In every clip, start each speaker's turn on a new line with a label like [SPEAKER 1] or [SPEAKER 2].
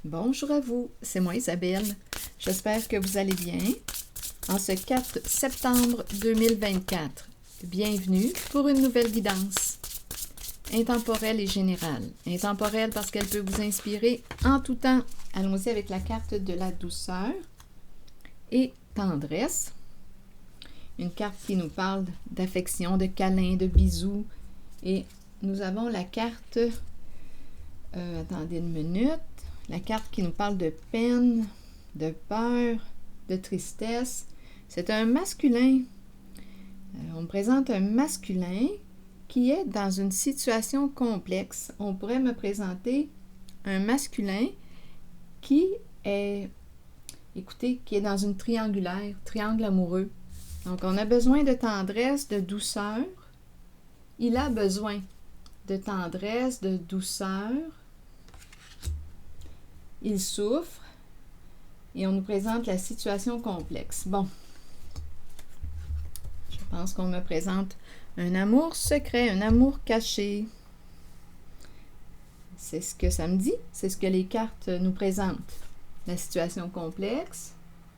[SPEAKER 1] Bonjour à vous, c'est moi Isabelle. J'espère que vous allez bien. En ce 4 septembre 2024, bienvenue pour une nouvelle guidance. Intemporelle et générale. Intemporelle parce qu'elle peut vous inspirer en tout temps. Allons-y avec la carte de la douceur et tendresse. Une carte qui nous parle d'affection, de câlin, de bisous. Et nous avons la carte... attendez une minute. La carte qui nous parle de peine, de peur, de tristesse. C'est un masculin. On me présente un masculin qui est dans une situation complexe. On pourrait me présenter un masculin qui est, qui est dans une triangle amoureux. Donc, on a besoin de tendresse, de douceur. Il a besoin de tendresse, de douceur. Il souffre et on nous présente la situation complexe. Bon, je pense qu'on me présente un amour secret, un amour caché. C'est ce que ça me dit, c'est ce que les cartes nous présentent. La situation complexe,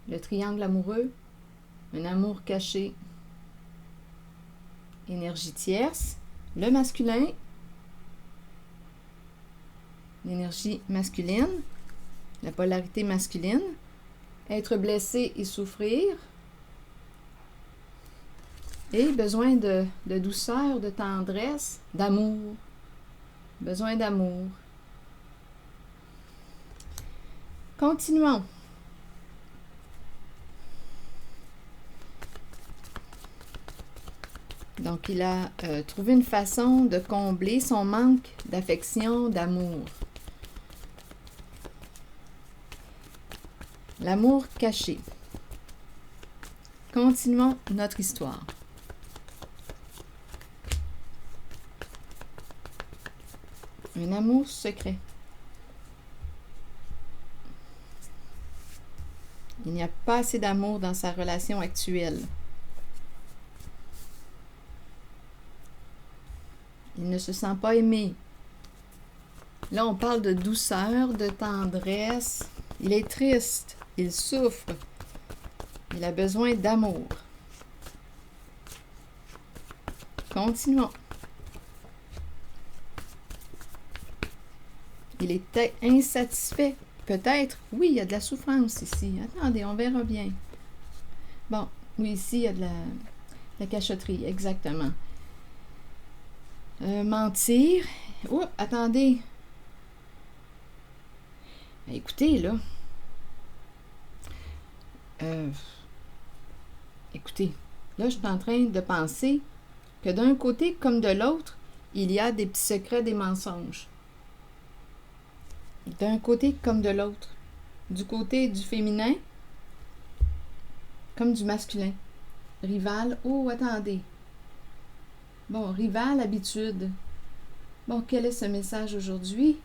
[SPEAKER 1] le triangle amoureux, un amour caché, énergie tierce, le masculin, l'énergie masculine, la polarité masculine, être blessé et souffrir, et besoin de douceur, de tendresse, d'amour, besoin d'amour. Continuons. Donc, il a trouvé une façon de combler son manque d'affection, d'amour. L'amour caché. Continuons notre histoire. Un amour secret. Il n'y a pas assez d'amour dans sa relation actuelle. Il ne se sent pas aimé. Là, on parle de douceur, de tendresse. Il est triste. Il souffre. Il a besoin d'amour. Continuons. Il est insatisfait. Peut-être, oui, il y a de la souffrance ici. Attendez, on verra bien. Bon, oui, ici, il y a de la cachotterie, exactement. Mentir. Oh, attendez. Écoutez, là. Écoutez, là, je suis en train de penser que d'un côté comme de l'autre, il y a des petits secrets, des mensonges. D'un côté comme de l'autre. Du côté du féminin, comme du masculin. Rival, oh, attendez. Bon, rival, habitude. Bon, quel est ce message aujourd'hui?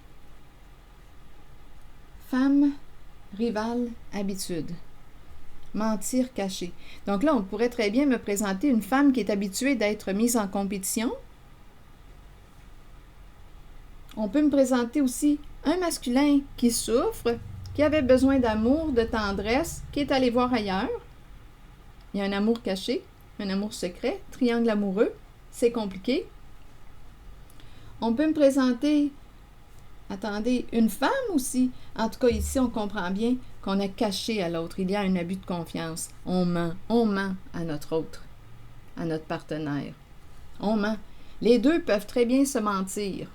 [SPEAKER 1] Femme, rival, habitude. Mentir caché. Donc là, on pourrait très bien me présenter une femme qui est habituée d'être mise en compétition. On peut me présenter aussi un masculin qui souffre, qui avait besoin d'amour, de tendresse, qui est allé voir ailleurs. Il y a un amour caché, un amour secret, triangle amoureux. C'est compliqué. On peut me présenter, attendez, une femme aussi. En tout cas, ici, on comprend bien qu'on a caché à l'autre. Il y a un abus de confiance. On ment à notre autre, à notre partenaire. On ment. Les deux peuvent très bien se mentir.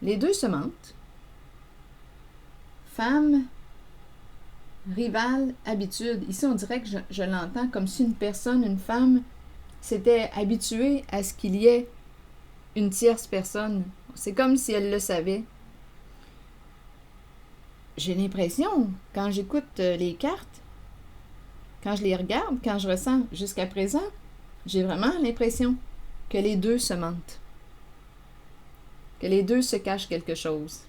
[SPEAKER 1] Les deux se mentent. Femme, rival, habitude. Ici, on dirait que je l'entends comme si une personne, une femme, s'était habituée à ce qu'il y ait une tierce personne. C'est comme si elle le savait. J'ai l'impression, quand j'écoute les cartes, quand je les regarde, quand je ressens jusqu'à présent, j'ai vraiment l'impression que les deux se mentent. Que les deux se cachent quelque chose.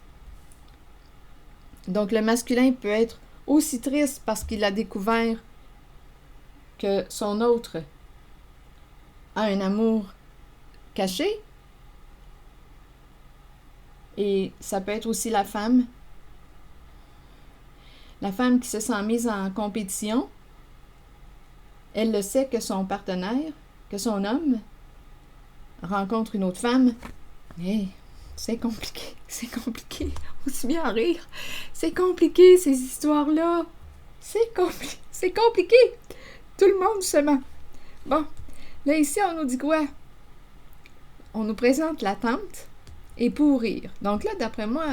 [SPEAKER 1] Donc, le masculin peut être aussi triste parce qu'il a découvert que son autre a un amour caché. Et ça peut être aussi la femme La femme qui se sent mise en compétition, elle le sait que son partenaire, que son homme, rencontre une autre femme. Hey, c'est compliqué, c'est compliqué. On se met à rire. C'est compliqué, ces histoires-là. C'est compliqué. Tout le monde se ment. Bon, là, ici, on nous dit quoi? On nous présente l'attente et pourrir. Donc là, d'après moi,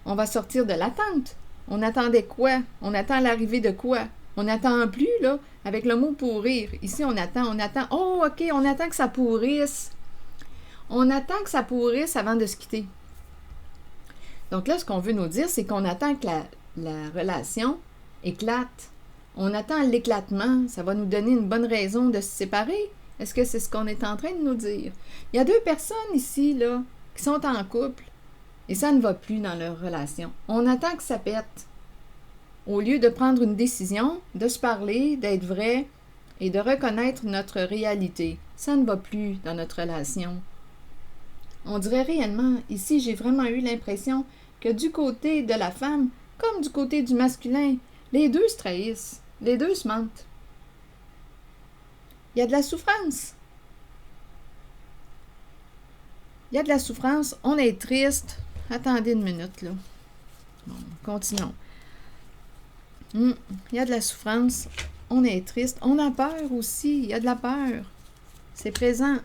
[SPEAKER 1] on va sortir de l'attente. On attendait quoi? On attend l'arrivée de quoi? On n'attend plus, là, avec le mot pourrir. Ici, on attend. Oh, OK, on attend que ça pourrisse. On attend que ça pourrisse avant de se quitter. Donc là, ce qu'on veut nous dire, c'est qu'on attend que la relation éclate. On attend l'éclatement. Ça va nous donner une bonne raison de se séparer. Est-ce que c'est ce qu'on est en train de nous dire? Il y a deux personnes ici, là, qui sont en couple et ça ne va plus dans leur relation. On attend que ça pète. Au lieu de prendre une décision, de se parler, d'être vrai et de reconnaître notre réalité. Ça ne va plus dans notre relation. On dirait réellement, ici, j'ai vraiment eu l'impression que du côté de la femme, comme du côté du masculin, les deux se trahissent, les deux se mentent. Il y a de la souffrance. Il y a de la souffrance, on est triste. Attendez une minute, là. Bon, continuons. Il y a de la souffrance, on est triste, on a peur aussi, il y a de la peur. C'est présent.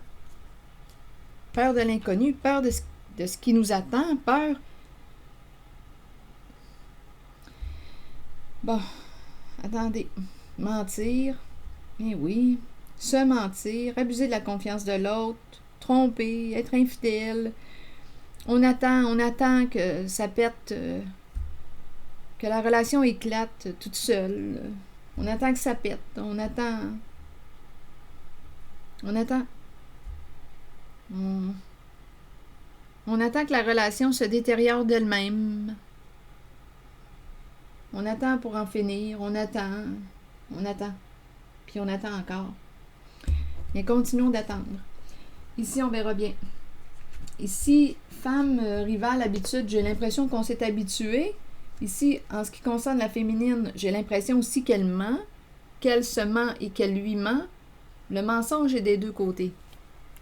[SPEAKER 1] Peur de l'inconnu, peur de ce qui nous attend, peur. Bon, attendez. Mentir, eh oui. Se mentir, abuser de la confiance de l'autre, tromper, être infidèle. On attend que ça pète, que la relation éclate toute seule. On attend que ça pète, on attend. On attend que la relation se détériore d'elle-même. On attend pour en finir, on attend, puis on attend encore. Mais continuons d'attendre. Ici, on verra bien. Ici, femme rivale, habitude, j'ai l'impression qu'on s'est habitué. Ici, en ce qui concerne la féminine, j'ai l'impression aussi qu'elle ment, qu'elle se ment et qu'elle lui ment. Le mensonge est des deux côtés.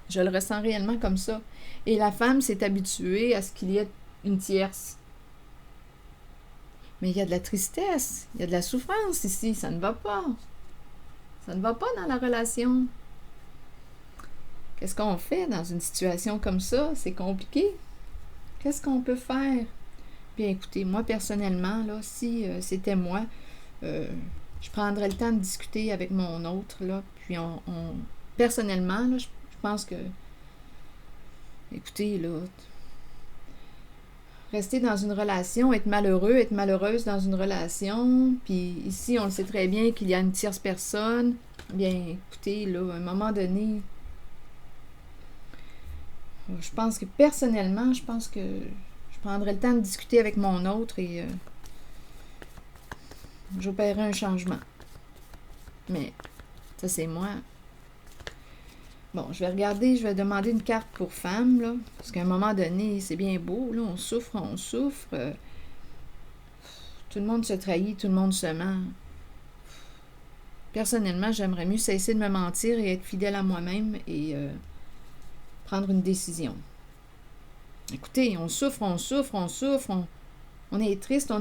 [SPEAKER 1] Je le ressens réellement comme ça. Et la femme s'est habituée à ce qu'il y ait une tierce. Mais il y a de la tristesse, il y a de la souffrance ici, ça ne va pas. Ça ne va pas dans la relation. Qu'est-ce qu'on fait dans une situation comme ça? C'est compliqué. Qu'est-ce qu'on peut faire? Bien, écoutez, moi, personnellement, là, si c'était moi, je prendrais le temps de discuter avec mon autre, là, puis personnellement, là, je pense que, écoutez, là, rester dans une relation, être malheureux, être malheureuse dans une relation, puis ici, on le sait très bien qu'il y a une tierce personne, bien, écoutez, là, à un moment donné, je pense que personnellement, je prendrais le temps de discuter avec mon autre et j'opérerais un changement. Mais ça, c'est moi. Bon, je vais demander une carte pour femme, là, parce qu'à un moment donné, c'est bien beau, là, on souffre. Tout le monde se trahit, tout le monde se ment. Personnellement, j'aimerais mieux cesser de me mentir et être fidèle à moi-même et prendre une décision. Écoutez, on souffre, on est triste, on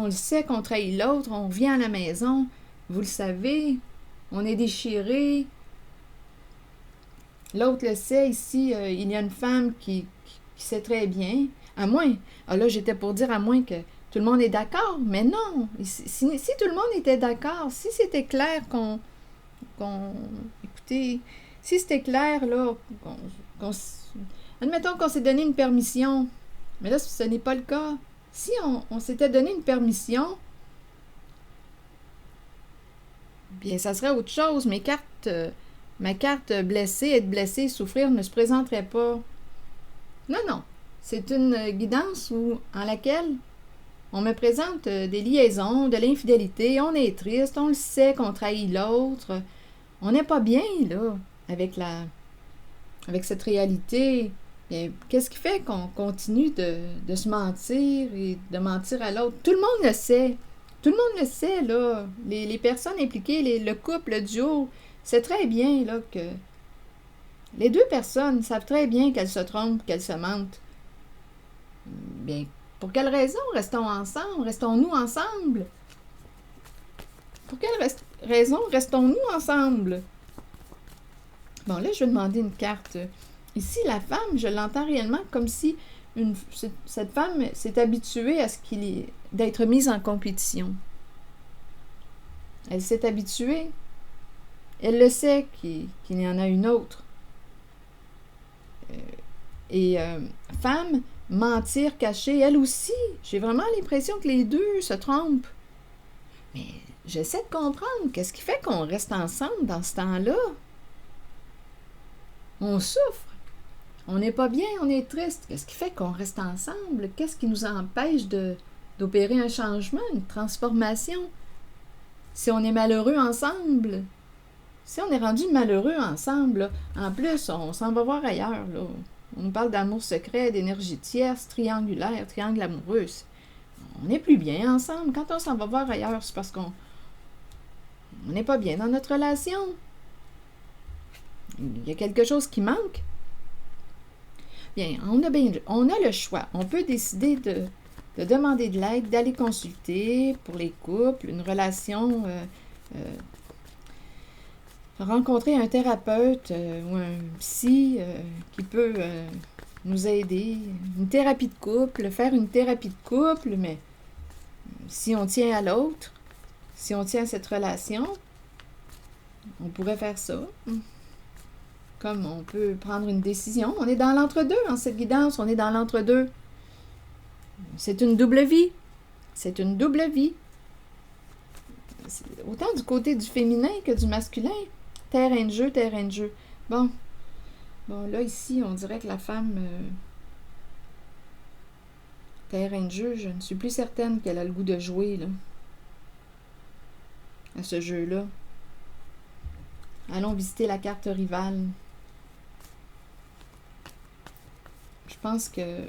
[SPEAKER 1] le sait qu'on trahit l'autre, on revient à la maison, vous le savez, on est déchiré. L'autre le sait, ici, il y a une femme qui sait très bien, à moins, là j'étais pour dire à moins que tout le monde est d'accord, mais non, si tout le monde était d'accord, si c'était clair écoutez, si c'était clair, là, admettons qu'on s'est donné une permission, mais là, ce n'est pas le cas. Si on s'était donné une permission, bien, ça serait autre chose. Ma carte blessée, être blessée, souffrir ne se présenterait pas. Non. C'est une guidance en laquelle on me présente des liaisons, de l'infidélité, on est triste, on le sait qu'on trahit l'autre. On n'est pas bien, là, avec cette réalité. Bien, qu'est-ce qui fait qu'on continue de se mentir et de mentir à l'autre? Tout le monde le sait. Tout le monde le sait, là. Les personnes impliquées, le couple, le duo, c'est très bien, là, que les deux personnes savent très bien qu'elles se trompent, qu'elles se mentent. Bien, pour quelle raison restons ensemble? Restons-nous ensemble? Pour quelle raison restons-nous ensemble? Bon, là, je vais demander une carte. Ici, la femme, je l'entends réellement comme si cette femme s'est habituée à d'être mise en compétition. Elle s'est habituée. Elle le sait qu'il y en a une autre. Femme, mentir, cacher, elle aussi. J'ai vraiment l'impression que les deux se trompent. Mais j'essaie de comprendre. Qu'est-ce qui fait qu'on reste ensemble dans ce temps-là? On souffre. On n'est pas bien, on est triste. Qu'est-ce qui fait qu'on reste ensemble? Qu'est-ce qui nous empêche d'opérer un changement, une transformation? Si on est malheureux ensemble, si on est rendu malheureux ensemble, là, en plus, on s'en va voir ailleurs. Là. On nous parle d'amour secret, d'énergie tierce, triangulaire, triangle amoureux. On n'est plus bien ensemble. Quand on s'en va voir ailleurs, c'est parce qu'on n'est pas bien dans notre relation. Il y a quelque chose qui manque. Bien, on a le choix. On peut décider de demander de l'aide, d'aller consulter pour les couples, une relation, rencontrer un thérapeute ou un psy qui peut nous aider. Une thérapie de couple, faire une thérapie de couple, mais si on tient à l'autre, si on tient à cette relation, on pourrait faire ça. Comme on peut prendre une décision. On est dans l'entre-deux, en cette guidance, on est dans l'entre-deux. C'est une double vie. C'est une double vie. C'est autant du côté du féminin que du masculin. Terrain de jeu, terrain de jeu. Bon, là, ici, on dirait que la femme... terrain de jeu, je ne suis plus certaine qu'elle a le goût de jouer, là. À ce jeu-là. Allons visiter la carte rivale. Je pense que...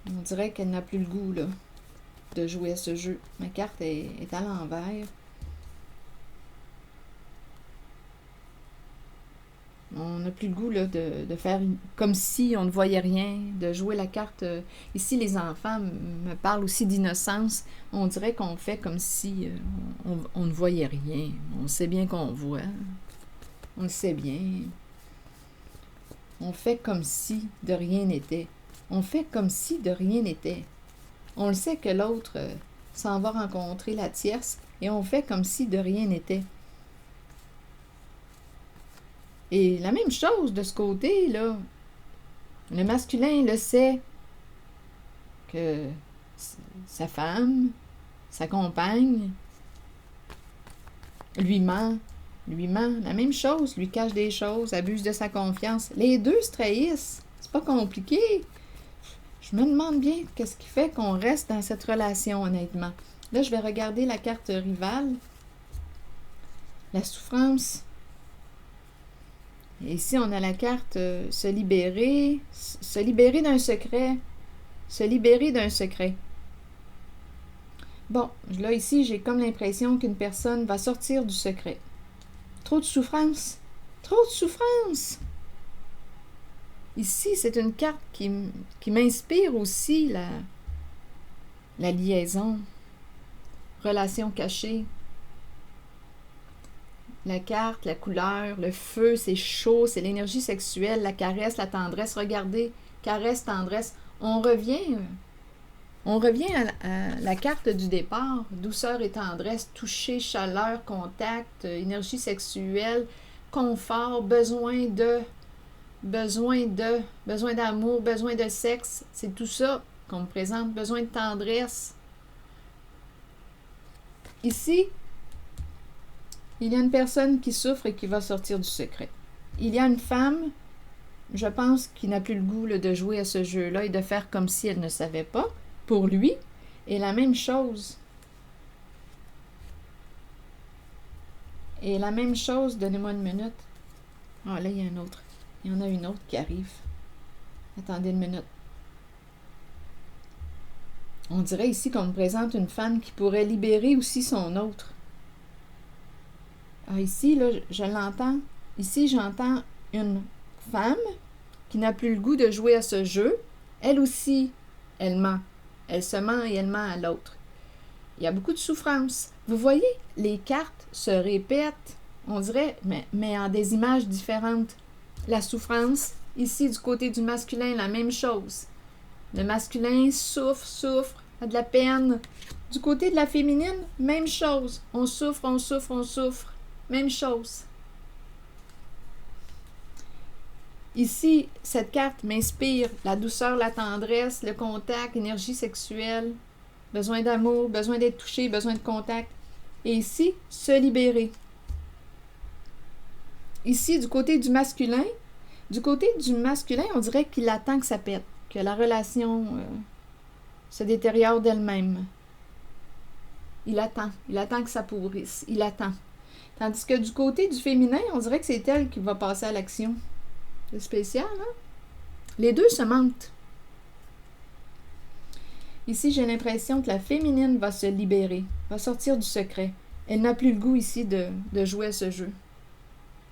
[SPEAKER 1] on dirait qu'elle n'a plus le goût, là, de jouer à ce jeu. Ma carte est à l'envers. On n'a plus le goût, là, de faire comme si on ne voyait rien, de jouer la carte. Ici, les enfants me parlent aussi d'innocence. On dirait qu'on fait comme si on ne voyait rien. On sait bien qu'on voit. On le sait bien. On fait comme si de rien n'était. On fait comme si de rien n'était. On le sait que l'autre s'en va rencontrer la tierce et on fait comme si de rien n'était. Et la même chose de ce côté, là. Le masculin le sait que sa femme, sa compagne, lui ment. La même chose, lui cache des choses, abuse de sa confiance. Les deux se trahissent. C'est pas compliqué. Je me demande bien qu'est-ce qui fait qu'on reste dans cette relation, honnêtement. Là, je vais regarder la carte rivale. La souffrance. Et ici, on a la carte se libérer d'un secret. Se libérer d'un secret. Bon, là, ici, j'ai comme l'impression qu'une personne va sortir du secret. Trop de souffrance. Trop de souffrance. Ici, c'est une carte qui m'inspire aussi la liaison. Relation cachée. La carte, la couleur, le feu, c'est chaud, c'est l'énergie sexuelle, la caresse, la tendresse. Regardez, caresse, tendresse. On revient à la carte du départ. Douceur et tendresse, toucher, chaleur, contact, énergie sexuelle, confort, besoin d'amour, besoin de sexe. C'est tout ça qu'on me présente, besoin de tendresse. Ici, il y a une personne qui souffre et qui va sortir du secret. Il y a une femme, je pense, qui n'a plus le goût là, de jouer à ce jeu-là et de faire comme si elle ne savait pas, pour lui. Et la même chose. Donnez-moi une minute. Ah, là, il y a un autre. Il y en a une autre qui arrive. Attendez une minute. On dirait ici qu'on me présente une femme qui pourrait libérer aussi son autre. Ah, ici, là, je l'entends. Ici, j'entends une femme qui n'a plus le goût de jouer à ce jeu. Elle aussi, elle ment. Elle se ment et elle ment à l'autre. Il y a beaucoup de souffrance. Vous voyez, les cartes se répètent, on dirait, mais en des images différentes. La souffrance, ici, du côté du masculin, la même chose. Le masculin souffre, a de la peine. Du côté de la féminine, même chose. On souffre. Même chose. Ici, cette carte m'inspire la douceur, la tendresse, le contact, énergie sexuelle, besoin d'amour, besoin d'être touché, besoin de contact. Et ici, se libérer. Ici, du côté du masculin, on dirait qu'il attend que ça pète, que la relation se détériore d'elle-même. Il attend que ça pourrisse, il attend. Tandis que du côté du féminin, on dirait que c'est elle qui va passer à l'action. C'est spécial, hein? Les deux se mentent. Ici, j'ai l'impression que la féminine va se libérer, va sortir du secret. Elle n'a plus le goût ici de jouer à ce jeu.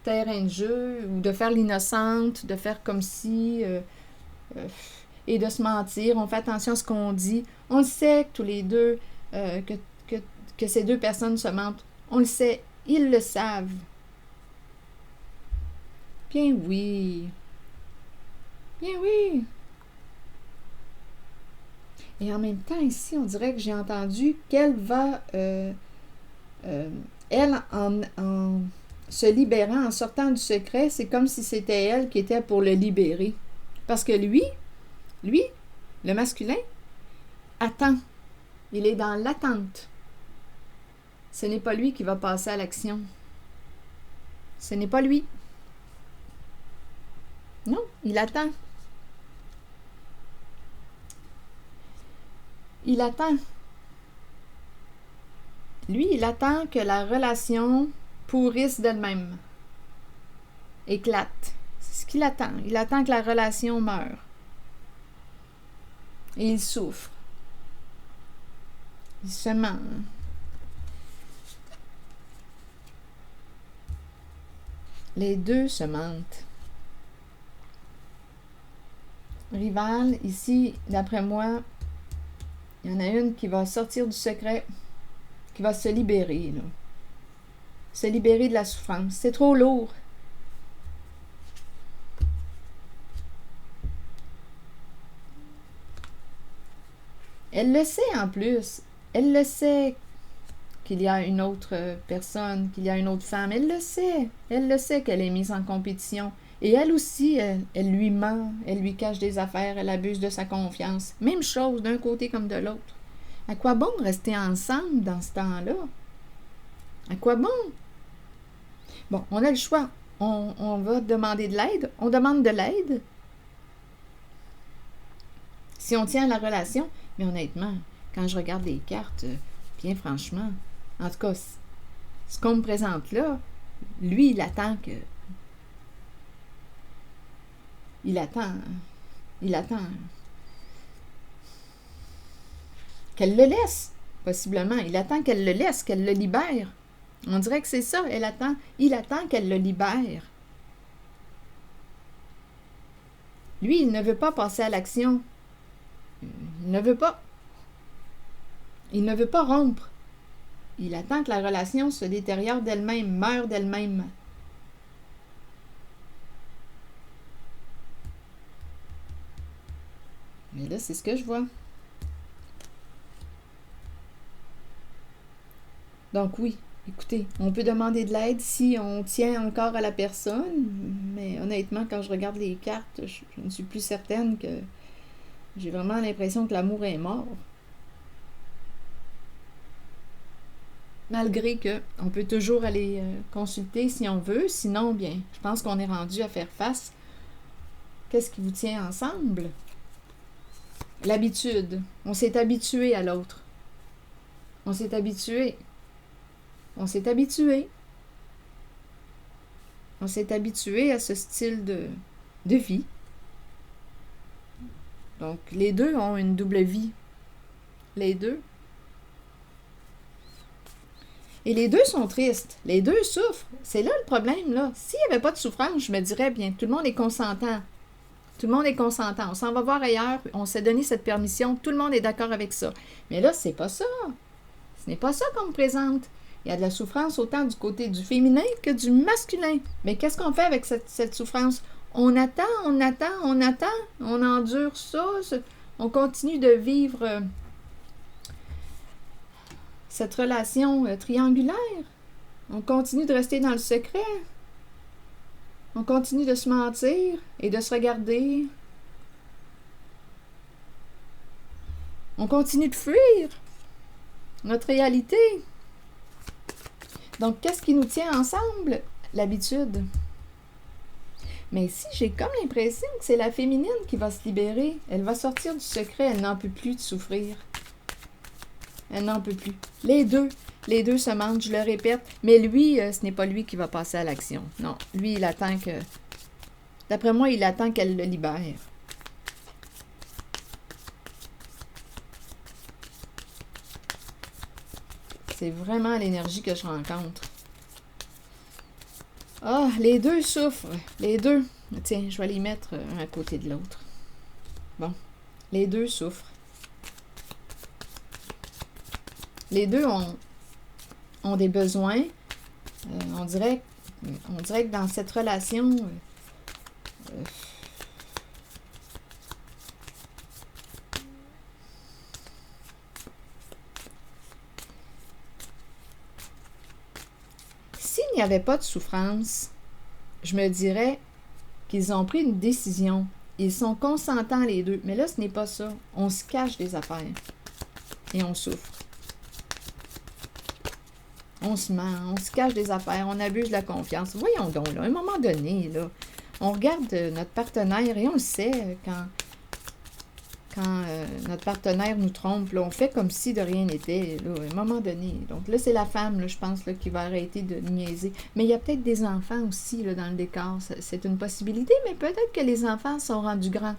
[SPEAKER 1] Terrain de jeu, ou de faire l'innocente, de faire comme si, et de se mentir. On fait attention à ce qu'on dit. On le sait que tous les deux, que ces deux personnes se mentent. On le sait, ils le savent. Bien oui. Bien oui. Et en même temps, ici, on dirait que j'ai entendu qu'elle va, elle, en se libérant, en sortant du secret, c'est comme si c'était elle qui était pour le libérer. Parce que lui, le masculin, attend. Il est dans l'attente. Ce n'est pas lui qui va passer à l'action. Ce n'est pas lui. Non, il attend. Il attend. Lui, il attend que la relation pourrisse d'elle-même. Éclate. C'est ce qu'il attend. Il attend que la relation meure. Et il souffre. Il se ment. Les deux se mentent. Rival, ici, d'après moi, il y en a une qui va sortir du secret, qui va se libérer, là. Se libérer de la souffrance. C'est trop lourd. Elle le sait en plus. Elle le sait qu'il y a une autre personne, qu'il y a une autre femme. Elle le sait. Elle le sait qu'elle est mise en compétition. Et elle aussi, elle lui ment, elle lui cache des affaires, elle abuse de sa confiance. Même chose d'un côté comme de l'autre. À quoi bon rester ensemble dans ce temps-là? À quoi bon? Bon, on a le choix. On va demander de l'aide. On demande de l'aide. Si on tient à la relation, mais honnêtement, quand je regarde les cartes, bien franchement, en tout cas, ce qu'on me présente là, lui, il attend que... Il attend qu'elle le laisse, possiblement. Il attend qu'elle le laisse, qu'elle le libère. On dirait que c'est ça, il attend qu'elle le libère. Lui, il ne veut pas passer à l'action. Il ne veut pas. Il ne veut pas rompre. Il attend que la relation se détériore d'elle-même, meure d'elle-même. Mais là, c'est ce que je vois. Donc oui, écoutez, on peut demander de l'aide si on tient encore à la personne, mais honnêtement, quand je regarde les cartes, je ne suis plus certaine que j'ai vraiment l'impression que l'amour est mort. Malgré que on peut toujours aller consulter si on veut, sinon, bien, je pense qu'on est rendu à faire face. Qu'est-ce qui vous tient ensemble? L'habitude. On s'est habitué à l'autre. On s'est habitué. On s'est habitué. On s'est habitué à ce style de vie. Donc, les deux ont une double vie. les deux. Et les deux sont tristes. Les deux souffrent. C'est là le problème, là. S'il n'y avait pas de souffrance, je me dirais, bien, tout le monde est consentant. Tout le monde est consentant. On s'en va voir ailleurs. On s'est donné cette permission. Tout le monde est d'accord avec ça. Mais là, c'est pas ça. Ce n'est pas ça qu'on me présente. Il y a de la souffrance autant du côté du féminin que du masculin. Mais qu'est-ce qu'on fait avec cette souffrance? On attend, on attend, on attend. On endure ça. On continue de vivre cette relation triangulaire. On continue de rester dans le secret. On continue de se mentir et de se regarder. On continue de fuir notre réalité. Donc, qu'est-ce qui nous tient ensemble? L'habitude. Mais ici, j'ai comme l'impression que c'est la féminine qui va se libérer. Elle va sortir du secret. Elle n'en peut plus de souffrir. Elle n'en peut plus. Les deux se mentent, je le répète. Mais lui, ce n'est pas lui qui va passer à l'action. Non, lui, il attend que... D'après moi, il attend qu'elle le libère. C'est vraiment l'énergie que je rencontre. Ah, les deux souffrent. Les deux. Tiens, je vais les mettre un à côté de l'autre. Bon. Les deux souffrent. Les deux ont des besoins. On dirait que dans cette relation... s'il n'y avait pas de souffrance, je me dirais qu'ils ont pris une décision. Ils sont consentants les deux. Mais là, ce n'est pas ça. On se cache des affaires. Et on souffre. On se ment, on se cache des affaires, on abuse de la confiance. Voyons donc, là, à un moment donné, là, on regarde notre partenaire et on le sait quand notre partenaire nous trompe, là, on fait comme si de rien n'était, là, à un moment donné. Donc là, c'est la femme, là, je pense, là, qui va arrêter de niaiser. Mais il y a peut-être des enfants aussi là, dans le décor. C'est une possibilité, mais peut-être que les enfants sont rendus grands.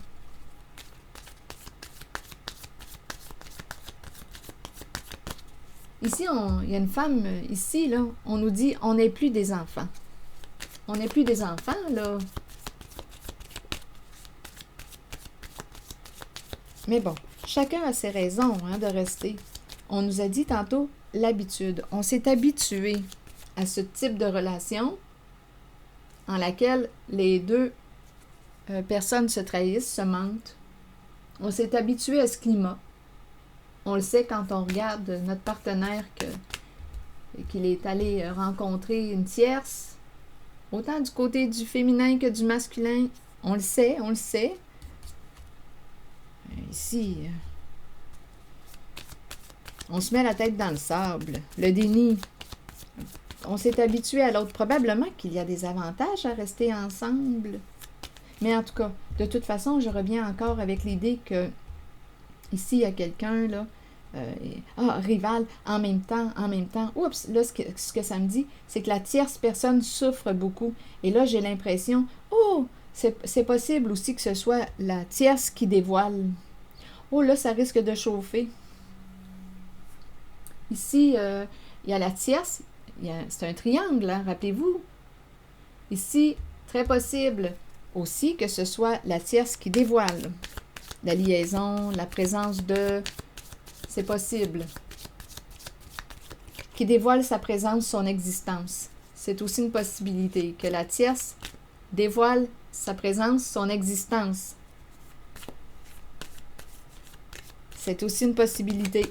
[SPEAKER 1] Ici, il y a une femme, ici, là, on nous dit, on n'est plus des enfants. On n'est plus des enfants, là. Mais bon, chacun a ses raisons de rester. On nous a dit tantôt l'habitude. On s'est habitué à ce type de relation en laquelle les deux personnes se trahissent, se mentent. On s'est habitué à ce climat. On le sait quand on regarde notre partenaire qu'il est allé rencontrer une tierce, autant du côté du féminin que du masculin. On le sait, on le sait. Ici, on se met la tête dans le sable. Le déni. On s'est habitué à l'autre. Probablement qu'il y a des avantages à rester ensemble. Mais en tout cas, de toute façon, je reviens encore avec l'idée que ici, il y a quelqu'un, là, rival, en même temps. Oups, là, ce que ça me dit, c'est que la tierce personne souffre beaucoup. Et là, j'ai l'impression, c'est possible aussi que ce soit la tierce qui dévoile. Oh, là, ça risque de chauffer. Ici, il y a la tierce, c'est un triangle, hein, rappelez-vous. Ici, très possible aussi que ce soit la tierce qui dévoile. La liaison, la présence de... C'est possible. Qui dévoile sa présence, son existence. C'est aussi une possibilité que la tierce dévoile sa présence, son existence. C'est aussi une possibilité.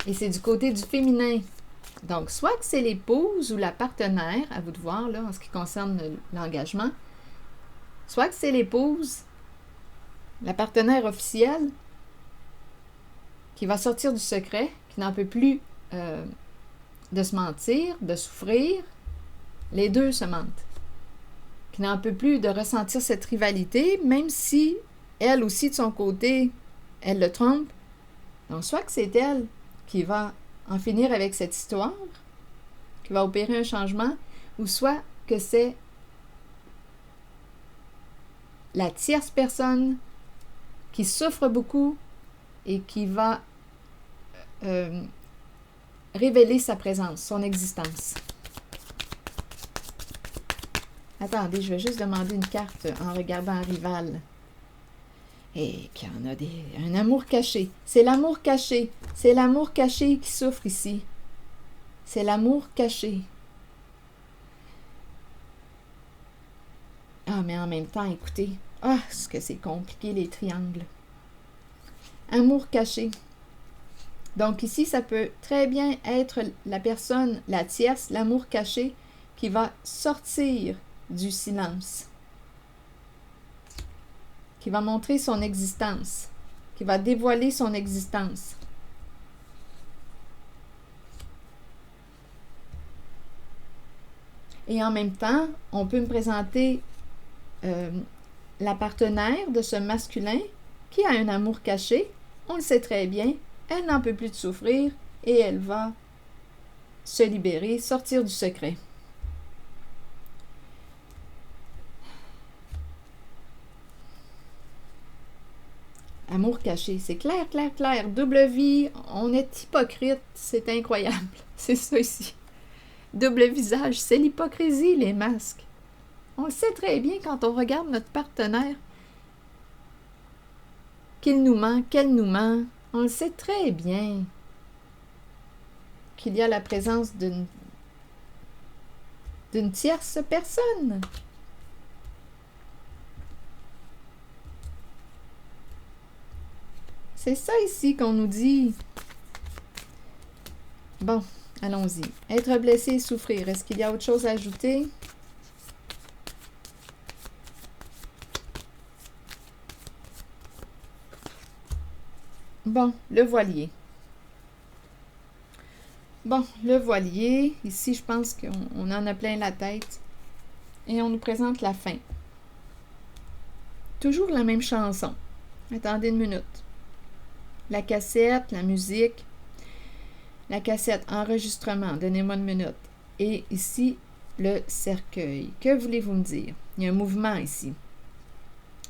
[SPEAKER 1] Et c'est du côté du féminin. Donc, soit que c'est l'épouse ou la partenaire, à vous de voir, là, en ce qui concerne l'engagement, soit que c'est l'épouse, la partenaire officielle, qui va sortir du secret, qui n'en peut plus de se mentir, de souffrir. Les deux se mentent. Qui n'en peut plus de ressentir cette rivalité, même si elle aussi, de son côté, elle le trompe. Donc, soit que c'est elle qui va en finir avec cette histoire, qui va opérer un changement, ou soit que c'est la tierce personne qui souffre beaucoup et qui va révéler sa présence, son existence. Attendez, je vais juste demander une carte en regardant un rival. Et qu'il y en a un amour caché. C'est l'amour caché. C'est l'amour caché qui souffre ici. C'est l'amour caché. Ah, mais en même temps, écoutez. Ah, ce que c'est compliqué, les triangles. Amour caché. Donc ici, ça peut très bien être la personne, la tierce, l'amour caché, qui va sortir du silence, qui va montrer son existence, qui va dévoiler son existence. Et en même temps, on peut me présenter la partenaire de ce masculin qui a un amour caché. On le sait très bien, elle n'en peut plus de souffrir et elle va se libérer, sortir du secret. Amour caché, c'est clair, clair, clair. Double vie, on est hypocrite, c'est incroyable. C'est ça ici. Double visage, c'est l'hypocrisie, les masques. On le sait très bien quand on regarde notre partenaire, qu'il nous ment, qu'elle nous ment. On le sait très bien qu'il y a la présence d'une tierce personne. C'est ça ici qu'on nous dit. Bon, allons-y. Être blessé et souffrir. Est-ce qu'il y a autre chose à ajouter? Bon, le voilier. Bon, le voilier, ici, je pense qu'on en a plein la tête. Et on nous présente la fin. Toujours la même chanson. Attendez une minute. La cassette, la musique. La cassette, enregistrement. Donnez-moi une minute. Et ici, le cercueil. Que voulez-vous me dire? Il y a un mouvement ici.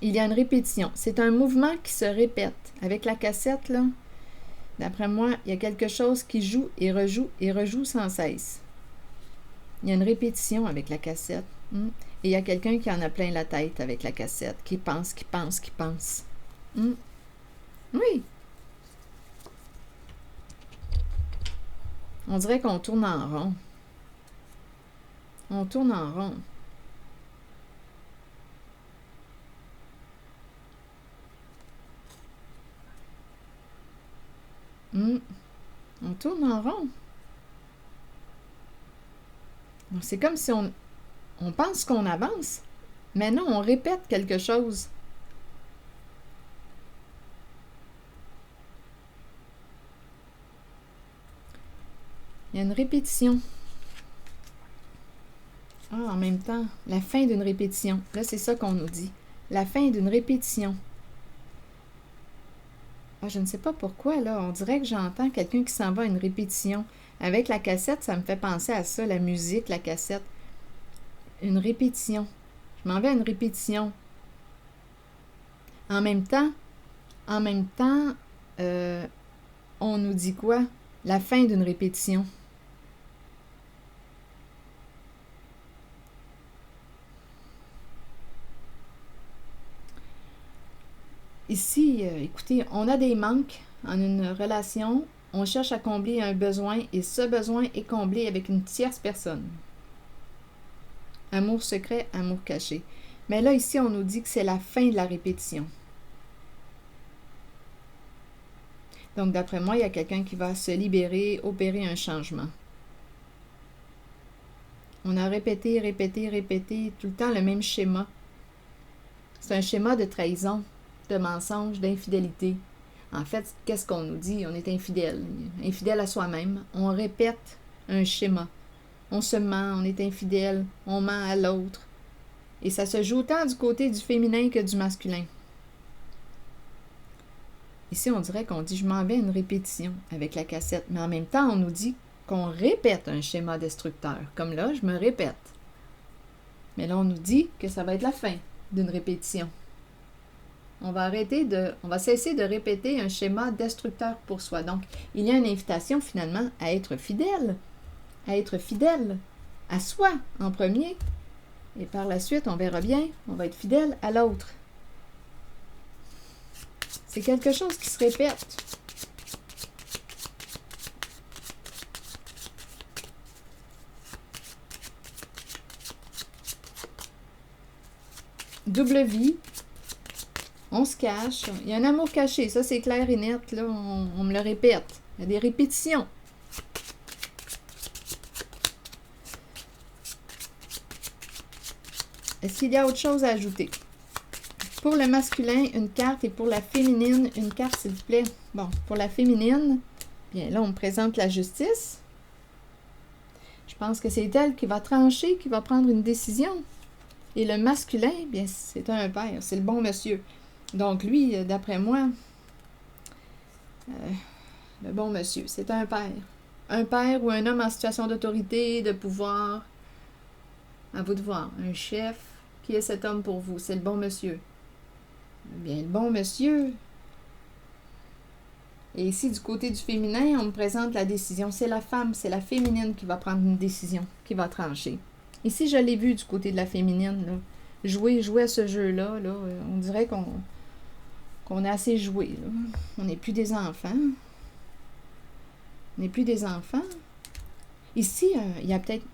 [SPEAKER 1] Il y a une répétition. C'est un mouvement qui se répète. Avec la cassette, là, d'après moi, il y a quelque chose qui joue et rejoue sans cesse. Il y a une répétition avec la cassette. Et il y a quelqu'un qui en a plein la tête avec la cassette, qui pense, qui pense, qui pense. Oui. On dirait qu'on tourne en rond. On tourne en rond. On tourne en rond. C'est comme si on pense qu'on avance, mais non, on répète quelque chose. Il y a une répétition. Ah, en même temps, la fin d'une répétition. Là, c'est ça qu'on nous dit. La fin d'une répétition. Ah, je ne sais pas pourquoi, là. On dirait que j'entends quelqu'un qui s'en va à une répétition. Avec la cassette, ça me fait penser à ça, la musique, la cassette. Une répétition. Je m'en vais à une répétition. En même temps, on nous dit quoi? La fin d'une répétition. Ici, écoutez, on a des manques en une relation, on cherche à combler un besoin et ce besoin est comblé avec une tierce personne. Amour secret, amour caché. Mais là, ici, on nous dit que c'est la fin de la répétition. Donc, d'après moi, il y a quelqu'un qui va se libérer, opérer un changement. On a répété, répété, répété, tout le temps le même schéma. C'est un schéma de trahison, de mensonge, d'infidélité. En fait, qu'est-ce qu'on nous dit? On est infidèle. Infidèle à soi-même. On répète un schéma. On se ment, on est infidèle, on ment à l'autre. Et ça se joue autant du côté du féminin que du masculin. Ici, on dirait qu'on dit « je m'en vais à une répétition » avec la cassette. Mais en même temps, on nous dit qu'on répète un schéma destructeur. Comme là, je me répète. Mais là, on nous dit que ça va être la fin d'une répétition. On va cesser de répéter un schéma destructeur pour soi. Donc, il y a une invitation finalement à être fidèle à soi en premier. Et par la suite, on verra bien, on va être fidèle à l'autre. C'est quelque chose qui se répète. Double vie. On se cache. Il y a un amour caché. Ça, c'est clair et net. Là, on me le répète. Il y a des répétitions. Est-ce qu'il y a autre chose à ajouter? Pour le masculin, une carte, et pour la féminine, une carte, s'il vous plaît. Bon, pour la féminine, bien là, on me présente la justice. Je pense que c'est elle qui va trancher, qui va prendre une décision. Et le masculin, bien, c'est un père, c'est le bon monsieur. Donc lui, d'après moi, le bon monsieur, c'est un père. Un père ou un homme en situation d'autorité, de pouvoir. À vous de voir. Un chef. Qui est cet homme pour vous? C'est le bon monsieur. Bien, le bon monsieur. Et ici, du côté du féminin, on me présente la décision. C'est la femme, c'est la féminine qui va prendre une décision, qui va trancher. Ici, je l'ai vu du côté de la féminine, là. Jouer à ce jeu-là, là, on dirait qu'on a assez joué, là. On n'est plus des enfants. On n'est plus des enfants. Ici, il y a peut-être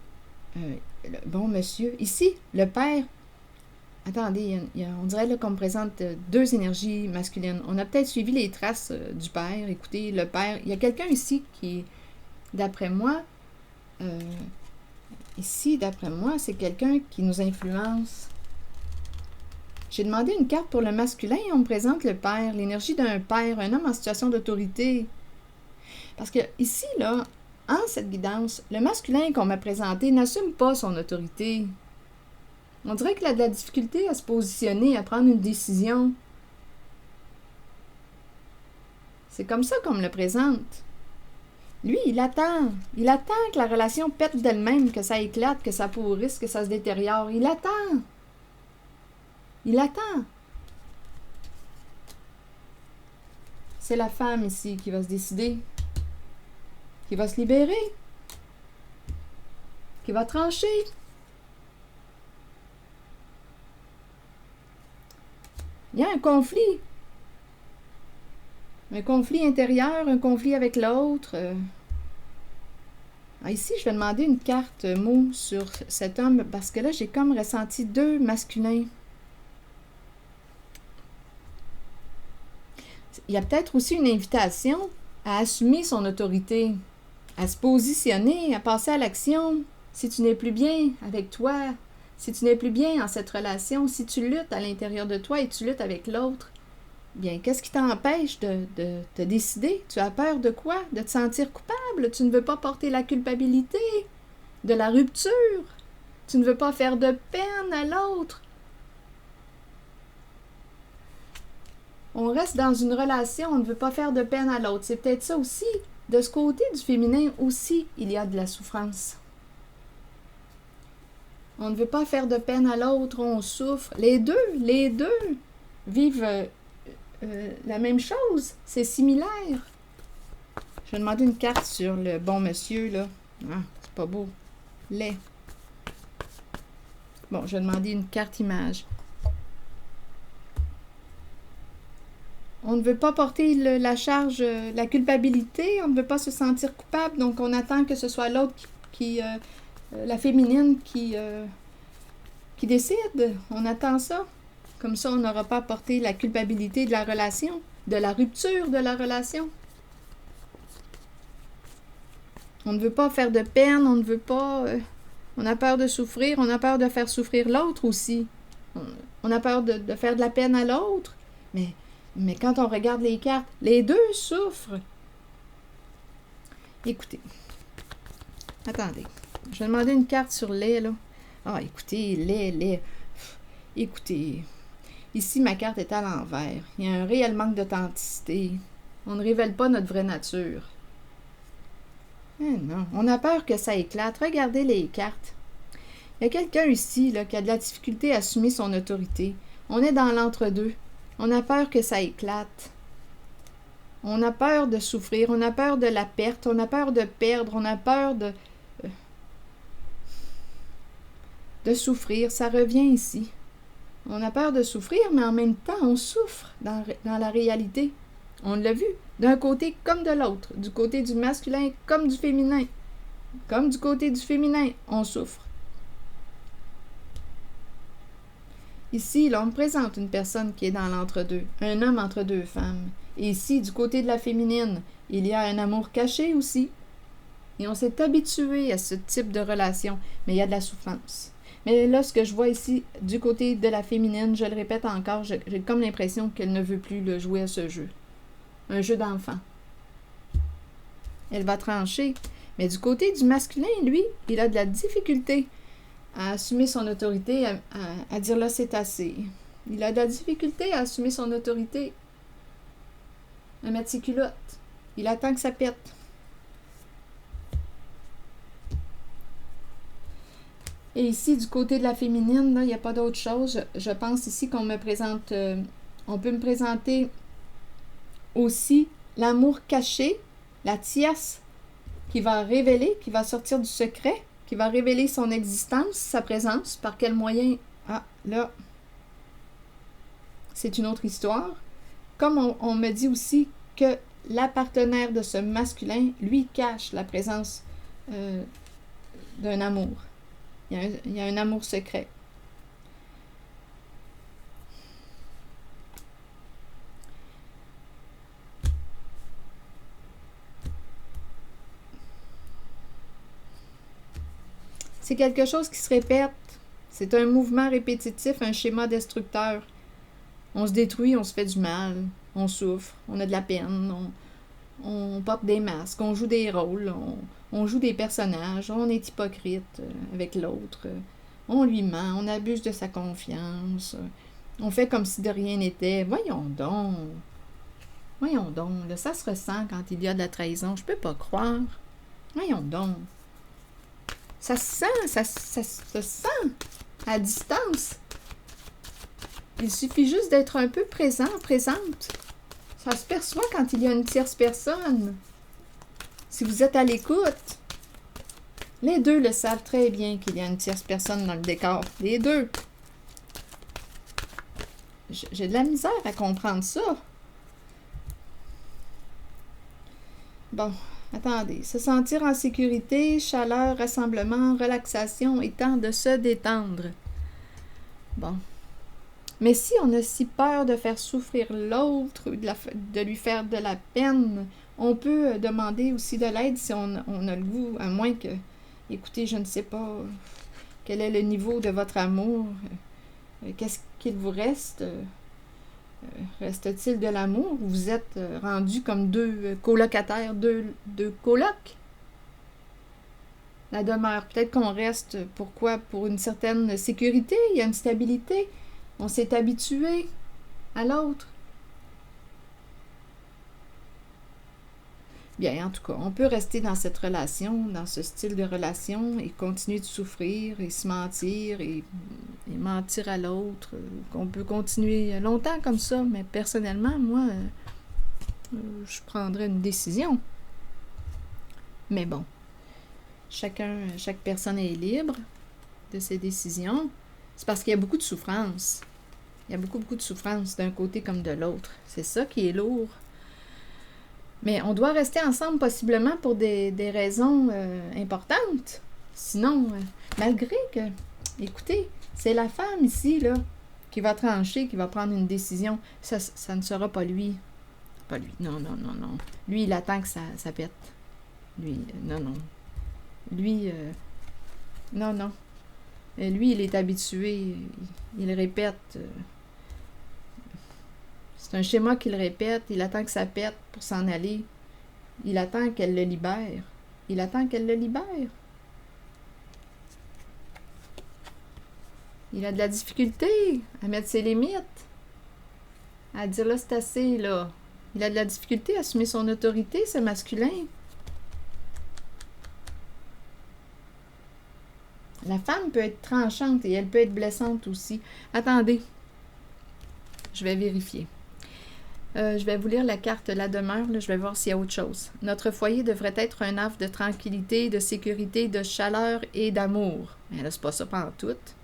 [SPEAKER 1] le bon monsieur. Ici, le père. Attendez, on dirait là, qu'on me présente deux énergies masculines. On a peut-être suivi les traces du père. Écoutez, le père. Il y a quelqu'un ici qui, d'après moi, c'est quelqu'un qui nous influence. J'ai demandé une carte pour le masculin et on me présente le père, l'énergie d'un père, un homme en situation d'autorité. Parce que ici, là, en cette guidance, le masculin qu'on m'a présenté n'assume pas son autorité. On dirait qu'il a de la difficulté à se positionner, à prendre une décision. C'est comme ça qu'on me le présente. Lui, il attend. Il attend que la relation pète d'elle-même, que ça éclate, que ça pourrisse, que ça se détériore. Il attend. Il attend. C'est la femme ici qui va se décider, qui va se libérer, qui va trancher. Il y a un conflit intérieur, un conflit avec l'autre. Ici, je vais demander une carte mot sur cet homme parce que là, j'ai comme ressenti deux masculins. Il y a peut-être aussi une invitation à assumer son autorité, à se positionner, à passer à l'action. Si tu n'es plus bien avec toi, si tu n'es plus bien en cette relation, si tu luttes à l'intérieur de toi et tu luttes avec l'autre, bien, qu'est-ce qui t'empêche de te décider? Tu as peur de quoi? De te sentir coupable? Tu ne veux pas porter la culpabilité de la rupture? Tu ne veux pas faire de peine à l'autre? On reste dans une relation, on ne veut pas faire de peine à l'autre. C'est peut-être ça aussi. De ce côté du féminin aussi, il y a de la souffrance. On ne veut pas faire de peine à l'autre, on souffre. Les deux vivent la même chose. C'est similaire. Je vais demander une carte sur le bon monsieur, là. Ah, c'est pas beau. Laid. Bon, je vais demander une carte image. On ne veut pas porter la charge, la culpabilité. On ne veut pas se sentir coupable. Donc, on attend que ce soit l'autre la féminine qui décide. On attend ça. Comme ça, on n'aura pas porté la culpabilité de la relation, de la rupture de la relation. On ne veut pas faire de peine, on ne veut pas... on a peur de souffrir, on a peur de faire souffrir l'autre aussi. On a peur de faire de la peine à l'autre. Mais quand on regarde les cartes, les deux souffrent. Écoutez. Attendez. Je vais demander une carte sur lait, là. Ah, écoutez, lait. Écoutez. Ici, ma carte est à l'envers. Il y a un réel manque d'authenticité. On ne révèle pas notre vraie nature. Non, on a peur que ça éclate. Regardez les cartes. Il y a quelqu'un ici là, qui a de la difficulté à assumer son autorité. On est dans l'entre-deux. On a peur que ça éclate. On a peur de souffrir, on a peur de la perte, on a peur de perdre, on a peur de souffrir. Ça revient ici. On a peur de souffrir, mais en même temps, on souffre dans la réalité. On l'a vu, d'un côté comme de l'autre, du côté du masculin comme du féminin. Comme du côté du féminin, on souffre. Ici, là, on me présente une personne qui est dans l'entre-deux, un homme entre deux femmes. Et ici, du côté de la féminine, il y a un amour caché aussi. Et on s'est habitué à ce type de relation, mais il y a de la souffrance. Mais là, ce que je vois ici, du côté de la féminine, je le répète encore, j'ai comme l'impression qu'elle ne veut plus le jouer à ce jeu. Un jeu d'enfant. Elle va trancher. Mais du côté du masculin, lui, il a de la difficulté à assumer son autorité, à dire là, c'est assez. Il a de la difficulté à assumer son autorité, à mettre ses culottes. Il attend que ça pète. Et ici, du côté de la féminine, là, il n'y a pas d'autre chose. Je pense ici qu'on me présente, on peut me présenter aussi l'amour caché, la tierce qui va révéler, qui va sortir du secret, qui va révéler son existence, sa présence, par quel moyen. Ah, là, c'est une autre histoire. Comme on me dit aussi que la partenaire de ce masculin, lui, cache la présence d'un amour. Il y a un amour secret. C'est quelque chose qui se répète. C'est un mouvement répétitif, un schéma destructeur. On se détruit, on se fait du mal, on souffre, on a de la peine, on porte des masques, on joue des rôles, on joue des personnages, on est hypocrite avec l'autre, on lui ment, on abuse de sa confiance, on fait comme si de rien n'était. Voyons donc, là, ça se ressent quand il y a de la trahison, je peux pas croire. Voyons donc. Ça se sent, ça se sent à distance. Il suffit juste d'être un peu présent, présente. Ça se perçoit quand il y a une tierce personne. Si vous êtes à l'écoute, les deux le savent très bien qu'il y a une tierce personne dans le décor. Les deux. J'ai de la misère à comprendre ça. Bon, attendez. Se sentir en sécurité, chaleur, rassemblement, relaxation et temps de se détendre. Bon. Mais si on a si peur de faire souffrir l'autre, de lui faire de la peine, on peut demander aussi de l'aide si on a le goût, à moins que, écoutez, je ne sais pas quel est le niveau de votre amour, qu'est-ce qu'il vous reste, reste-t-il de l'amour, ou vous êtes rendus comme deux colocataires, deux colocs? La demeure, peut-être qu'on reste, pourquoi? Pour une certaine sécurité, il y a une stabilité. On s'est habitué à l'autre. Bien, en tout cas, on peut rester dans cette relation, dans ce style de relation et continuer de souffrir et se mentir et mentir à l'autre. On peut continuer longtemps comme ça, mais personnellement, moi, je prendrais une décision. Mais bon, chaque personne est libre de ses décisions. C'est parce qu'il y a beaucoup de souffrance. Il y a beaucoup de souffrance d'un côté comme de l'autre. C'est ça qui est lourd. Mais on doit rester ensemble possiblement pour des raisons importantes. Sinon, malgré que, écoutez, c'est la femme ici, là, qui va trancher, qui va prendre une décision. Ça ne sera pas lui. Pas lui. Non. Lui, il attend que ça pète. Lui, non. Lui, non. Lui, il est habitué, il répète. C'est un schéma qu'il répète, il attend que ça pète pour s'en aller. Il attend qu'elle le libère. Il a de la difficulté à mettre ses limites, à dire là, c'est assez, là. Il a de la difficulté à assumer son autorité, ce masculin. La femme peut être tranchante et elle peut être blessante aussi. Attendez. Je vais vérifier. Je vais vous lire la carte La demeure, là, je vais voir s'il y a autre chose. Notre foyer devrait être un havre de tranquillité, de sécurité, de chaleur et d'amour. Mais là, c'est pas ça pantoute.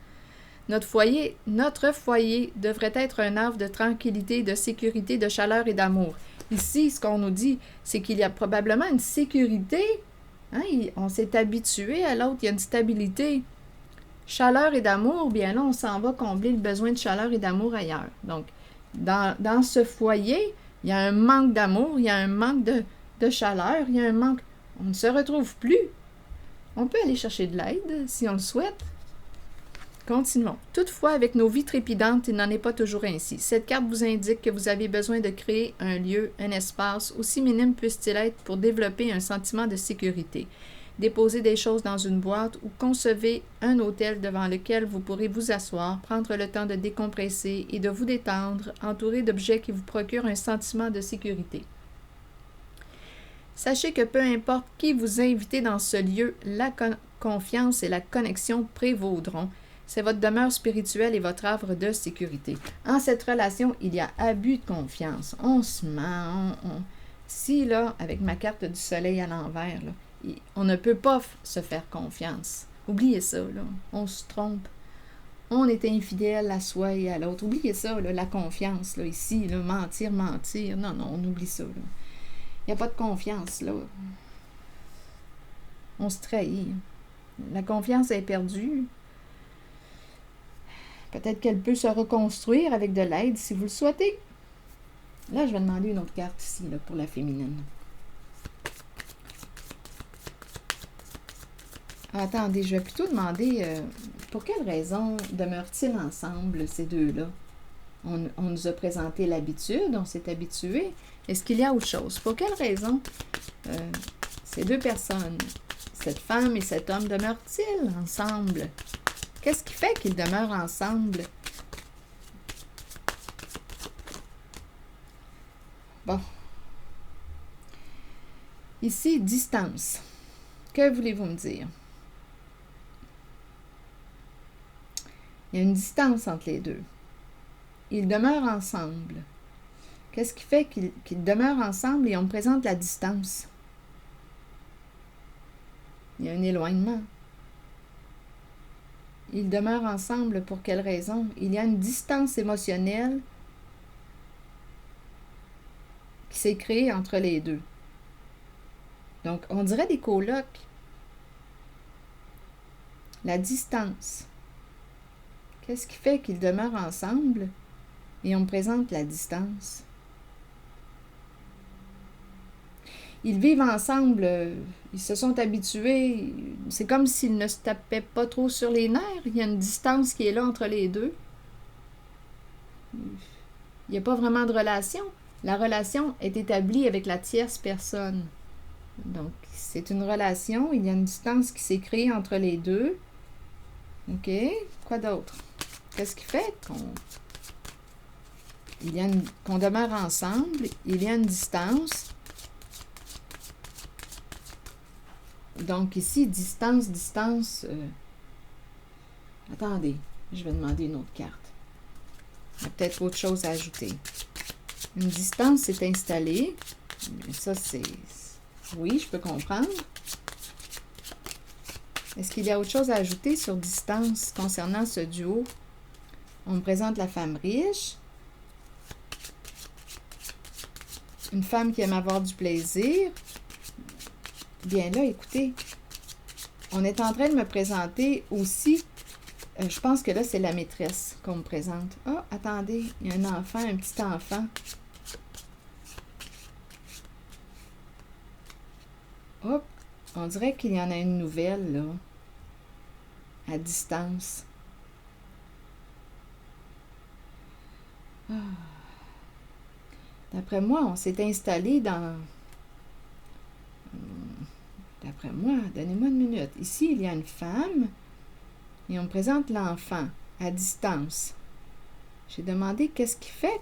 [SPEAKER 1] Notre foyer devrait être un havre de tranquillité, de sécurité, de chaleur et d'amour. Ici, ce qu'on nous dit, c'est qu'il y a probablement une sécurité. Hein, on s'est habitué à l'autre, il y a une stabilité. Chaleur et d'amour, bien là, on s'en va combler le besoin de chaleur et d'amour ailleurs. Donc, dans ce foyer, il y a un manque d'amour, il y a un manque de chaleur, il y a un manque... On ne se retrouve plus. On peut aller chercher de l'aide si on le souhaite. Continuons. Toutefois, avec nos vies trépidantes, il n'en est pas toujours ainsi. Cette carte vous indique que vous avez besoin de créer un lieu, un espace, aussi minime puisse-t-il être, pour développer un sentiment de sécurité. Déposez des choses dans une boîte ou concevez un hôtel devant lequel vous pourrez vous asseoir, prendre le temps de décompresser et de vous détendre, entouré d'objets qui vous procurent un sentiment de sécurité. Sachez que peu importe qui vous invitez dans ce lieu, la confiance et la connexion prévaudront. C'est votre demeure spirituelle et votre havre de sécurité. En cette relation, il y a abus de confiance. On se ment. Si, là, avec ma carte du soleil à l'envers, là, on ne peut pas se faire confiance. Oubliez ça, là. On se trompe. On est infidèle à soi et à l'autre. Oubliez ça, là, la confiance, là, ici, là, mentir. Non, on oublie ça, là. Il n'y a pas de confiance, là. On se trahit. La confiance est perdue. Peut-être qu'elle peut se reconstruire avec de l'aide si vous le souhaitez. Là, je vais demander une autre carte ici, là, pour la féminine. Attendez, je vais plutôt demander pour quelle raison demeurent-ils ensemble, ces deux-là? On nous a présenté l'habitude, on s'est habitué. Est-ce qu'il y a autre chose? Pour quelle raison ces deux personnes, cette femme et cet homme, demeurent-ils ensemble? Qu'est-ce qui fait qu'ils demeurent ensemble? Bon. Ici, distance. Que voulez-vous me dire? Il y a une distance entre les deux. Ils demeurent ensemble. Qu'est-ce qui fait qu'ils demeurent ensemble et on me présente la distance? Il y a un éloignement. Ils demeurent ensemble pour quelle raison? Il y a une distance émotionnelle qui s'est créée entre les deux. Donc, on dirait des colocs. La distance. Qu'est-ce qui fait qu'ils demeurent ensemble et on me présente la distance? Ils vivent ensemble, ils se sont habitués, c'est comme s'ils ne se tapaient pas trop sur les nerfs, il y a une distance qui est là entre les deux. Il n'y a pas vraiment de relation. La relation est établie avec la tierce personne. Donc, c'est une relation, il y a une distance qui s'est créée entre les deux. OK, quoi d'autre? Qu'est-ce qui fait qu'on demeure ensemble, il y a une distance. Donc ici, distance. Attendez, je vais demander une autre carte. Il y a peut-être autre chose à ajouter. Une distance s'est installée. Ça, c'est... Oui, je peux comprendre. Est-ce qu'il y a autre chose à ajouter sur distance concernant ce duo? On me présente la femme riche. Une femme qui aime avoir du plaisir. Bien là, écoutez, on est en train de me présenter aussi, je pense que là, c'est la maîtresse qu'on me présente. Ah, attendez, il y a un enfant, un petit enfant. Hop, on dirait qu'il y en a une nouvelle, là, à distance. Ah. D'après moi, on s'est installé dans... D'après moi, donnez-moi une minute. Ici, il y a une femme et on me présente l'enfant à distance. J'ai demandé qu'est-ce qui fait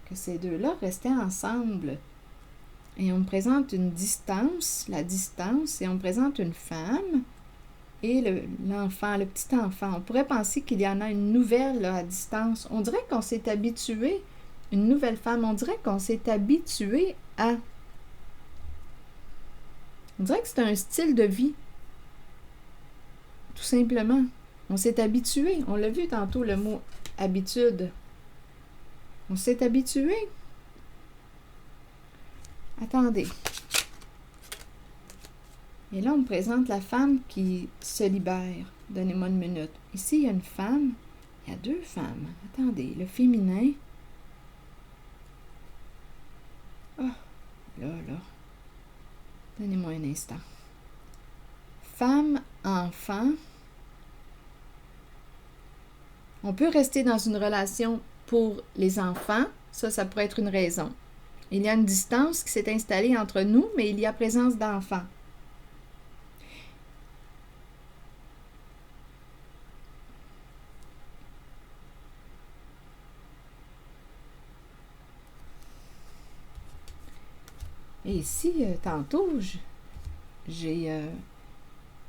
[SPEAKER 1] que ces deux-là restaient ensemble. Et on me présente une distance, la distance, et on me présente une femme. et l'enfant, le petit enfant. On pourrait penser qu'il y en a une nouvelle là, à distance. On dirait qu'on s'est habitué, une nouvelle femme, on dirait qu'on s'est habitué à... On dirait que c'est un style de vie, tout simplement. On s'est habitué. On l'a vu tantôt, le mot « habitude ». On s'est habitué. Attendez. Et là, on me présente la femme qui se libère. Donnez-moi une minute. Ici, il y a une femme. Il y a deux femmes. Attendez, le féminin. Ah, là. Donnez-moi un instant. Femme, enfant. On peut rester dans une relation pour les enfants. Ça pourrait être une raison. Il y a une distance qui s'est installée entre nous, mais il y a présence d'enfants. Et ici, tantôt, je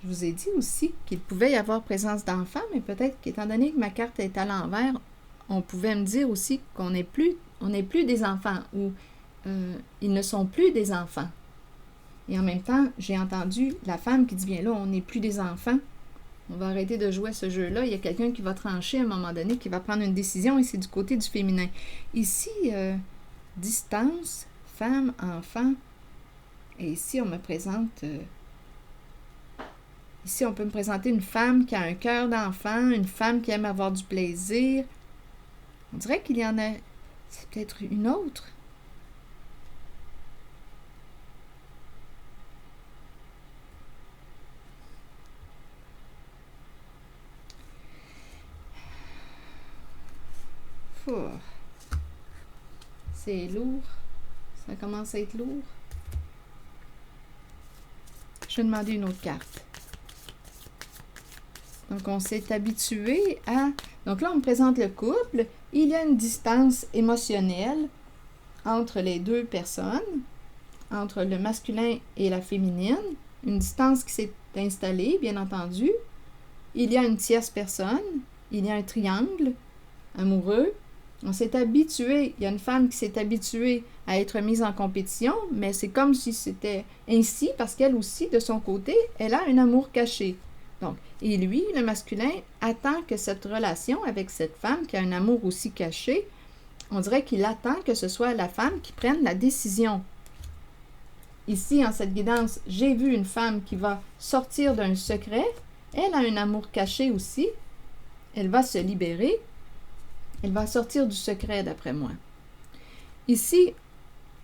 [SPEAKER 1] vous ai dit aussi qu'il pouvait y avoir présence d'enfants, mais peut-être qu'étant donné que ma carte est à l'envers, on pouvait me dire aussi qu'on n'est plus des enfants ou ils ne sont plus des enfants. Et en même temps, j'ai entendu la femme qui dit, bien là, on n'est plus des enfants. On va arrêter de jouer à ce jeu-là. Il y a quelqu'un qui va trancher à un moment donné, qui va prendre une décision et c'est du côté du féminin. Ici, distance, femme, enfant. Et ici, on me présente... ici, on peut me présenter une femme qui a un cœur d'enfant, une femme qui aime avoir du plaisir. On dirait qu'il y en a... C'est peut-être une autre. C'est lourd. Ça commence à être lourd. Je vais demander une autre carte. Donc, on s'est habitué à... Donc là, on me présente le couple. Il y a une distance émotionnelle entre les deux personnes, entre le masculin et la féminine. Une distance qui s'est installée, bien entendu. Il y a une tierce personne. Il y a un triangle amoureux. On s'est habitué, il y a une femme qui s'est habituée à être mise en compétition, mais c'est comme si c'était ainsi, parce qu'elle aussi, de son côté, elle a un amour caché. Donc, et lui, le masculin, attend que cette relation avec cette femme qui a un amour aussi caché, on dirait qu'il attend que ce soit la femme qui prenne la décision. Ici, en cette guidance, j'ai vu une femme qui va sortir d'un secret. Elle a un amour caché aussi. Elle va se libérer. Elle va sortir du secret, d'après moi. Ici,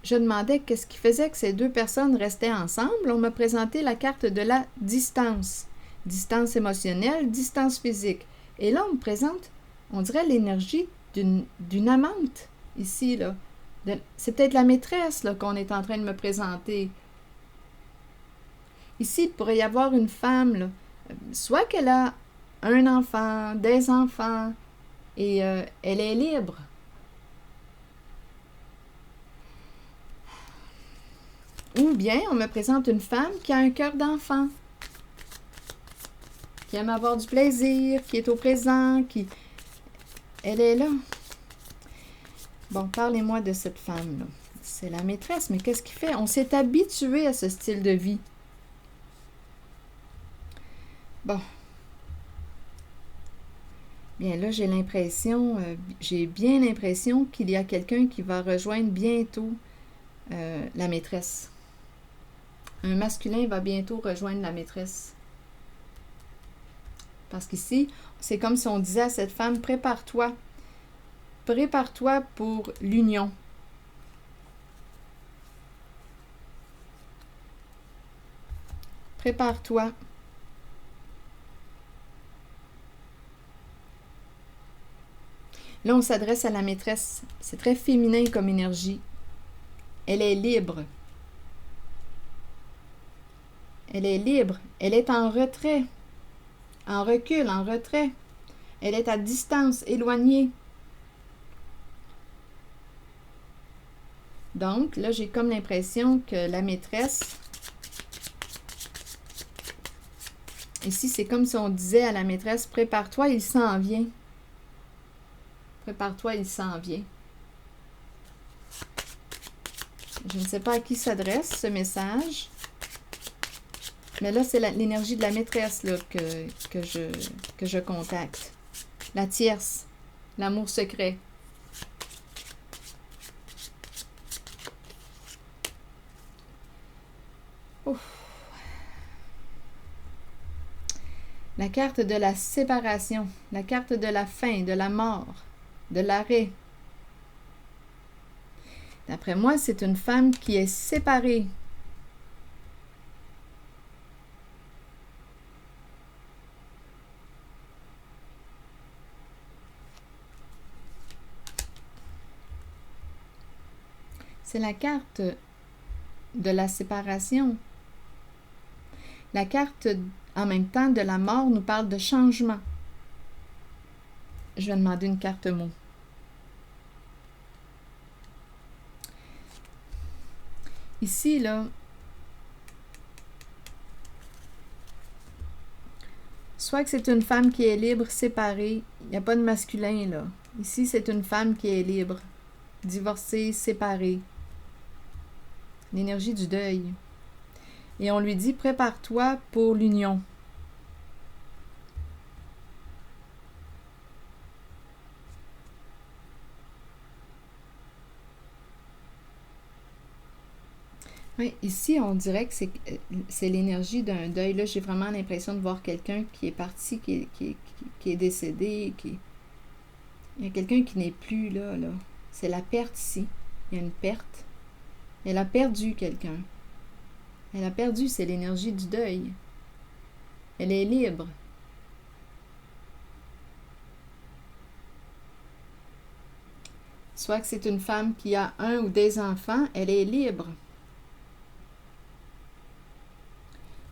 [SPEAKER 1] je demandais qu'est-ce qui faisait que ces deux personnes restaient ensemble. On m'a présenté la carte de la distance. Distance émotionnelle, distance physique. Et là, on me présente, on dirait l'énergie d'une amante, ici, là. C'est peut-être la maîtresse, là, qu'on est en train de me présenter. Ici, il pourrait y avoir une femme, là, soit qu'elle a un enfant, des enfants, et elle est libre. Ou bien, on me présente une femme qui a un cœur d'enfant, qui aime avoir du plaisir, qui est au présent, qui... Elle est là. Bon, parlez-moi de cette femme-là. C'est la maîtresse, mais qu'est-ce qu'il fait? On s'est habitué à ce style de vie. Bon. Bien là, j'ai bien l'impression qu'il y a quelqu'un qui va rejoindre bientôt la maîtresse. Un masculin va bientôt rejoindre la maîtresse. Parce qu'ici, c'est comme si on disait à cette femme, prépare-toi. Prépare-toi pour l'union. Prépare-toi. Là, on s'adresse à la maîtresse. C'est très féminin comme énergie. Elle est libre. Elle est libre. Elle est en retrait. En recul, en retrait. Elle est à distance, éloignée. Donc, là, j'ai comme l'impression que la maîtresse Ici, c'est comme si on disait à la maîtresse, prépare-toi, il s'en vient. Prépare-toi, il s'en vient. Je ne sais pas à qui s'adresse ce message. Mais là, c'est l'énergie de la maîtresse là, que je contacte. La tierce, l'amour secret. Ouf. La carte de la séparation, la carte de la fin, de la mort, de l'arrêt. D'après moi, c'est une femme qui est séparée. C'est la carte de la séparation. La carte, en même temps, de la mort nous parle de changement. Je vais demander une carte mot. Ici, là, soit que c'est une femme qui est libre, séparée, il n'y a pas de masculin, là. Ici, c'est une femme qui est libre, divorcée, séparée. L'énergie du deuil. Et on lui dit, prépare-toi pour l'union. Oui, ici, on dirait que c'est l'énergie d'un deuil. Là, j'ai vraiment l'impression de voir quelqu'un qui est parti, qui est décédé. Il y a quelqu'un qui n'est plus là. C'est la perte ici. Il y a une perte. Elle a perdu quelqu'un. Elle a perdu, c'est l'énergie du deuil. Elle est libre. Soit que c'est une femme qui a un ou des enfants, elle est libre.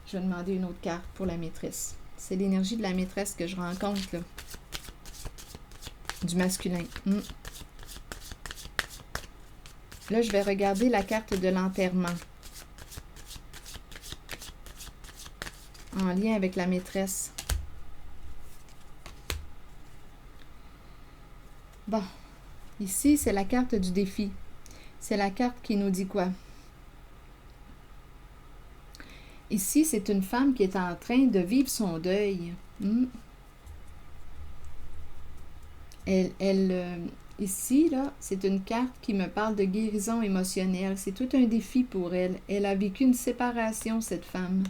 [SPEAKER 1] Je vais demander une autre carte pour la maîtresse. C'est l'énergie de la maîtresse que je rencontre, là. Du masculin. Là, je vais regarder la carte de l'enterrement. En lien avec la maîtresse. Bon. Ici, c'est la carte du défi. C'est la carte qui nous dit quoi? Ici, c'est une femme qui est en train de vivre son deuil. Ici, là, c'est une carte qui me parle de guérison émotionnelle. C'est tout un défi pour elle. Elle a vécu une séparation, cette femme.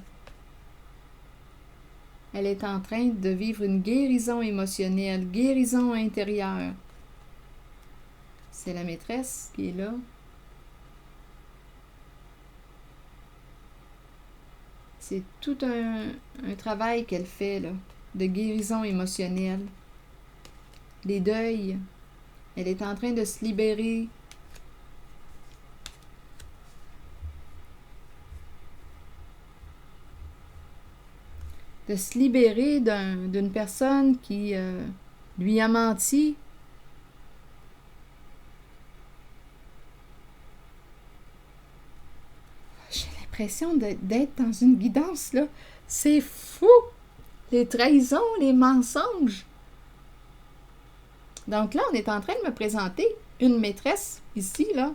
[SPEAKER 1] Elle est en train de vivre une guérison émotionnelle, guérison intérieure. C'est la maîtresse qui est là. C'est tout un travail qu'elle fait, là, de guérison émotionnelle. Les deuils. Elle est en train de se libérer. De se libérer d'une personne qui lui a menti. J'ai l'impression d'être dans une guidance, là. C'est fou! Les trahisons, les mensonges. Donc là, on est en train de me présenter une maîtresse, ici, là.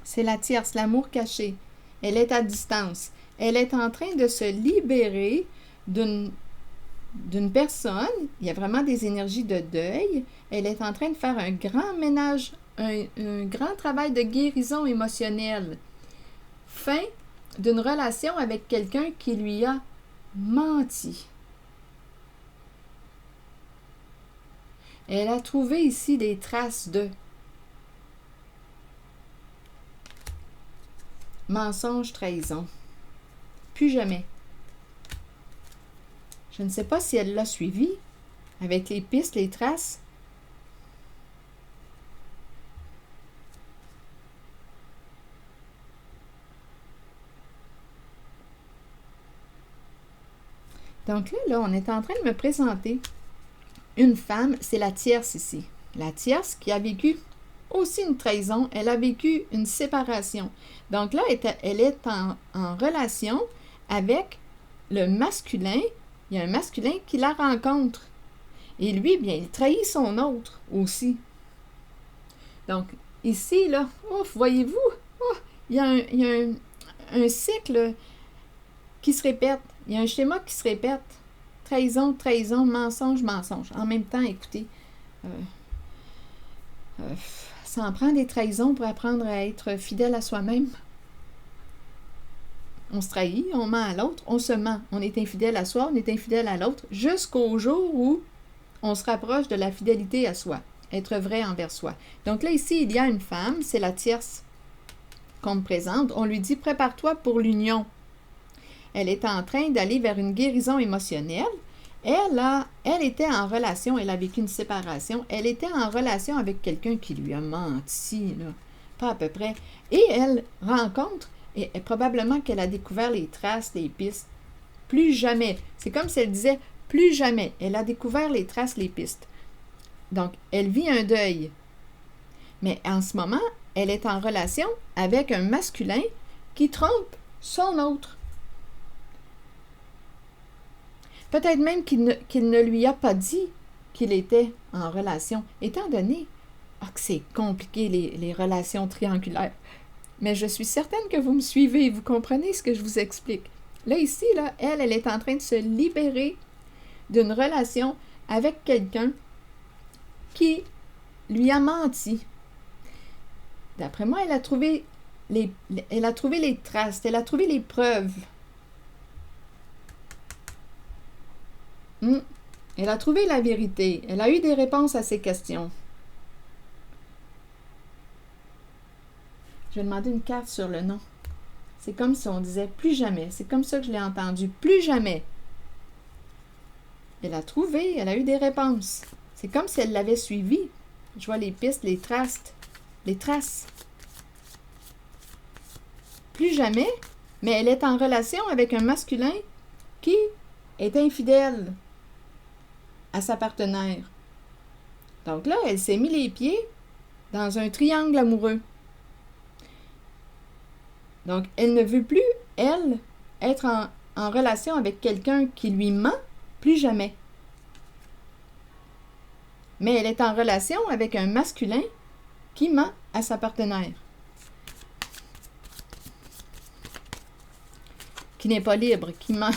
[SPEAKER 1] C'est la tierce, l'amour caché. Elle est à distance. Elle est en train de se libérer d'une personne. Il y a vraiment des énergies de deuil. Elle est en train de faire un grand ménage, un grand travail de guérison émotionnelle. Fin d'une relation avec quelqu'un qui lui a menti. Elle a trouvé ici des traces de mensonge, trahison. Plus jamais. Je ne sais pas si elle l'a suivi avec les pistes, les traces. Donc là, on est en train de me présenter une femme, c'est la tierce ici. La tierce qui a vécu aussi une trahison, elle a vécu une séparation. Donc là, elle est en relation avec le masculin il y a un masculin qui la rencontre. Et lui, bien, il trahit son autre aussi. Donc, ici, là, ouf, voyez-vous, il y a un cycle qui se répète. Il y a un schéma qui se répète. Trahison, trahison, mensonge, mensonge. En même temps, écoutez, ça en prend des trahisons pour apprendre à être fidèle à soi-même. On se trahit, on ment à l'autre, on se ment. On est infidèle à soi, on est infidèle à l'autre, jusqu'au jour où on se rapproche de la fidélité à soi, être vrai envers soi. Donc là, ici, il y a une femme, c'est la tierce qu'on me présente. On lui dit « Prépare-toi pour l'union ». Elle est en train d'aller vers une guérison émotionnelle. Elle était en relation, elle a vécu une séparation, elle était en relation avec quelqu'un qui lui a menti, là, pas à peu près. Et elle rencontre, et probablement qu'elle a découvert les traces, les pistes. Plus jamais. C'est comme si elle disait « plus jamais ». Elle a découvert les traces, les pistes. Donc, elle vit un deuil. Mais en ce moment, elle est en relation avec un masculin qui trompe son autre. Peut-être même qu'il ne lui a pas dit qu'il était en relation, étant donné que c'est compliqué les relations triangulaires. Mais je suis certaine que vous me suivez et vous comprenez ce que je vous explique. Là, ici, là, elle est en train de se libérer d'une relation avec quelqu'un qui lui a menti. D'après moi, elle a trouvé les traces, elle a trouvé les preuves. Elle a trouvé la vérité. Elle a eu des réponses à ses questions. Je vais demander une carte sur le nom. C'est comme si on disait « plus jamais ». C'est comme ça que je l'ai entendu. « Plus jamais ». Elle a trouvé, elle a eu des réponses. C'est comme si elle l'avait suivi. Je vois les pistes, les traces. Les traces. Plus jamais, mais elle est en relation avec un masculin qui est infidèle à sa partenaire. Donc là, elle s'est mis les pieds dans un triangle amoureux. Donc, elle ne veut plus, elle, être en relation avec quelqu'un qui lui ment, plus jamais. Mais elle est en relation avec un masculin qui ment à sa partenaire. Qui n'est pas libre, qui ment.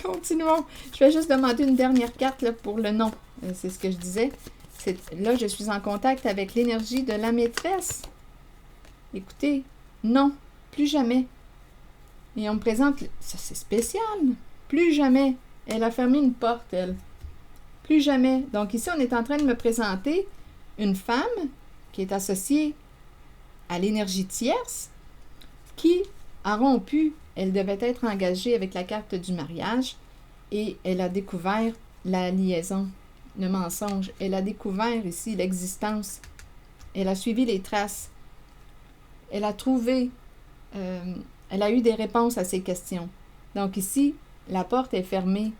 [SPEAKER 1] Continuons. Je vais juste demander une dernière carte là, pour le nom. C'est ce que je disais. Là, je suis en contact avec l'énergie de la maîtresse. Écoutez, non, plus jamais. Et on me présente, ça c'est spécial. Plus jamais. Elle a fermé une porte, elle. Plus jamais. Donc ici, on est en train de me présenter une femme qui est associée à l'énergie tierce qui a rompu. Elle devait être engagée avec la carte du mariage et elle a découvert la liaison, le mensonge. Elle a découvert ici l'existence. Elle a suivi les traces. Elle a trouvé, elle a eu des réponses à ses questions. Donc ici, la porte est fermée.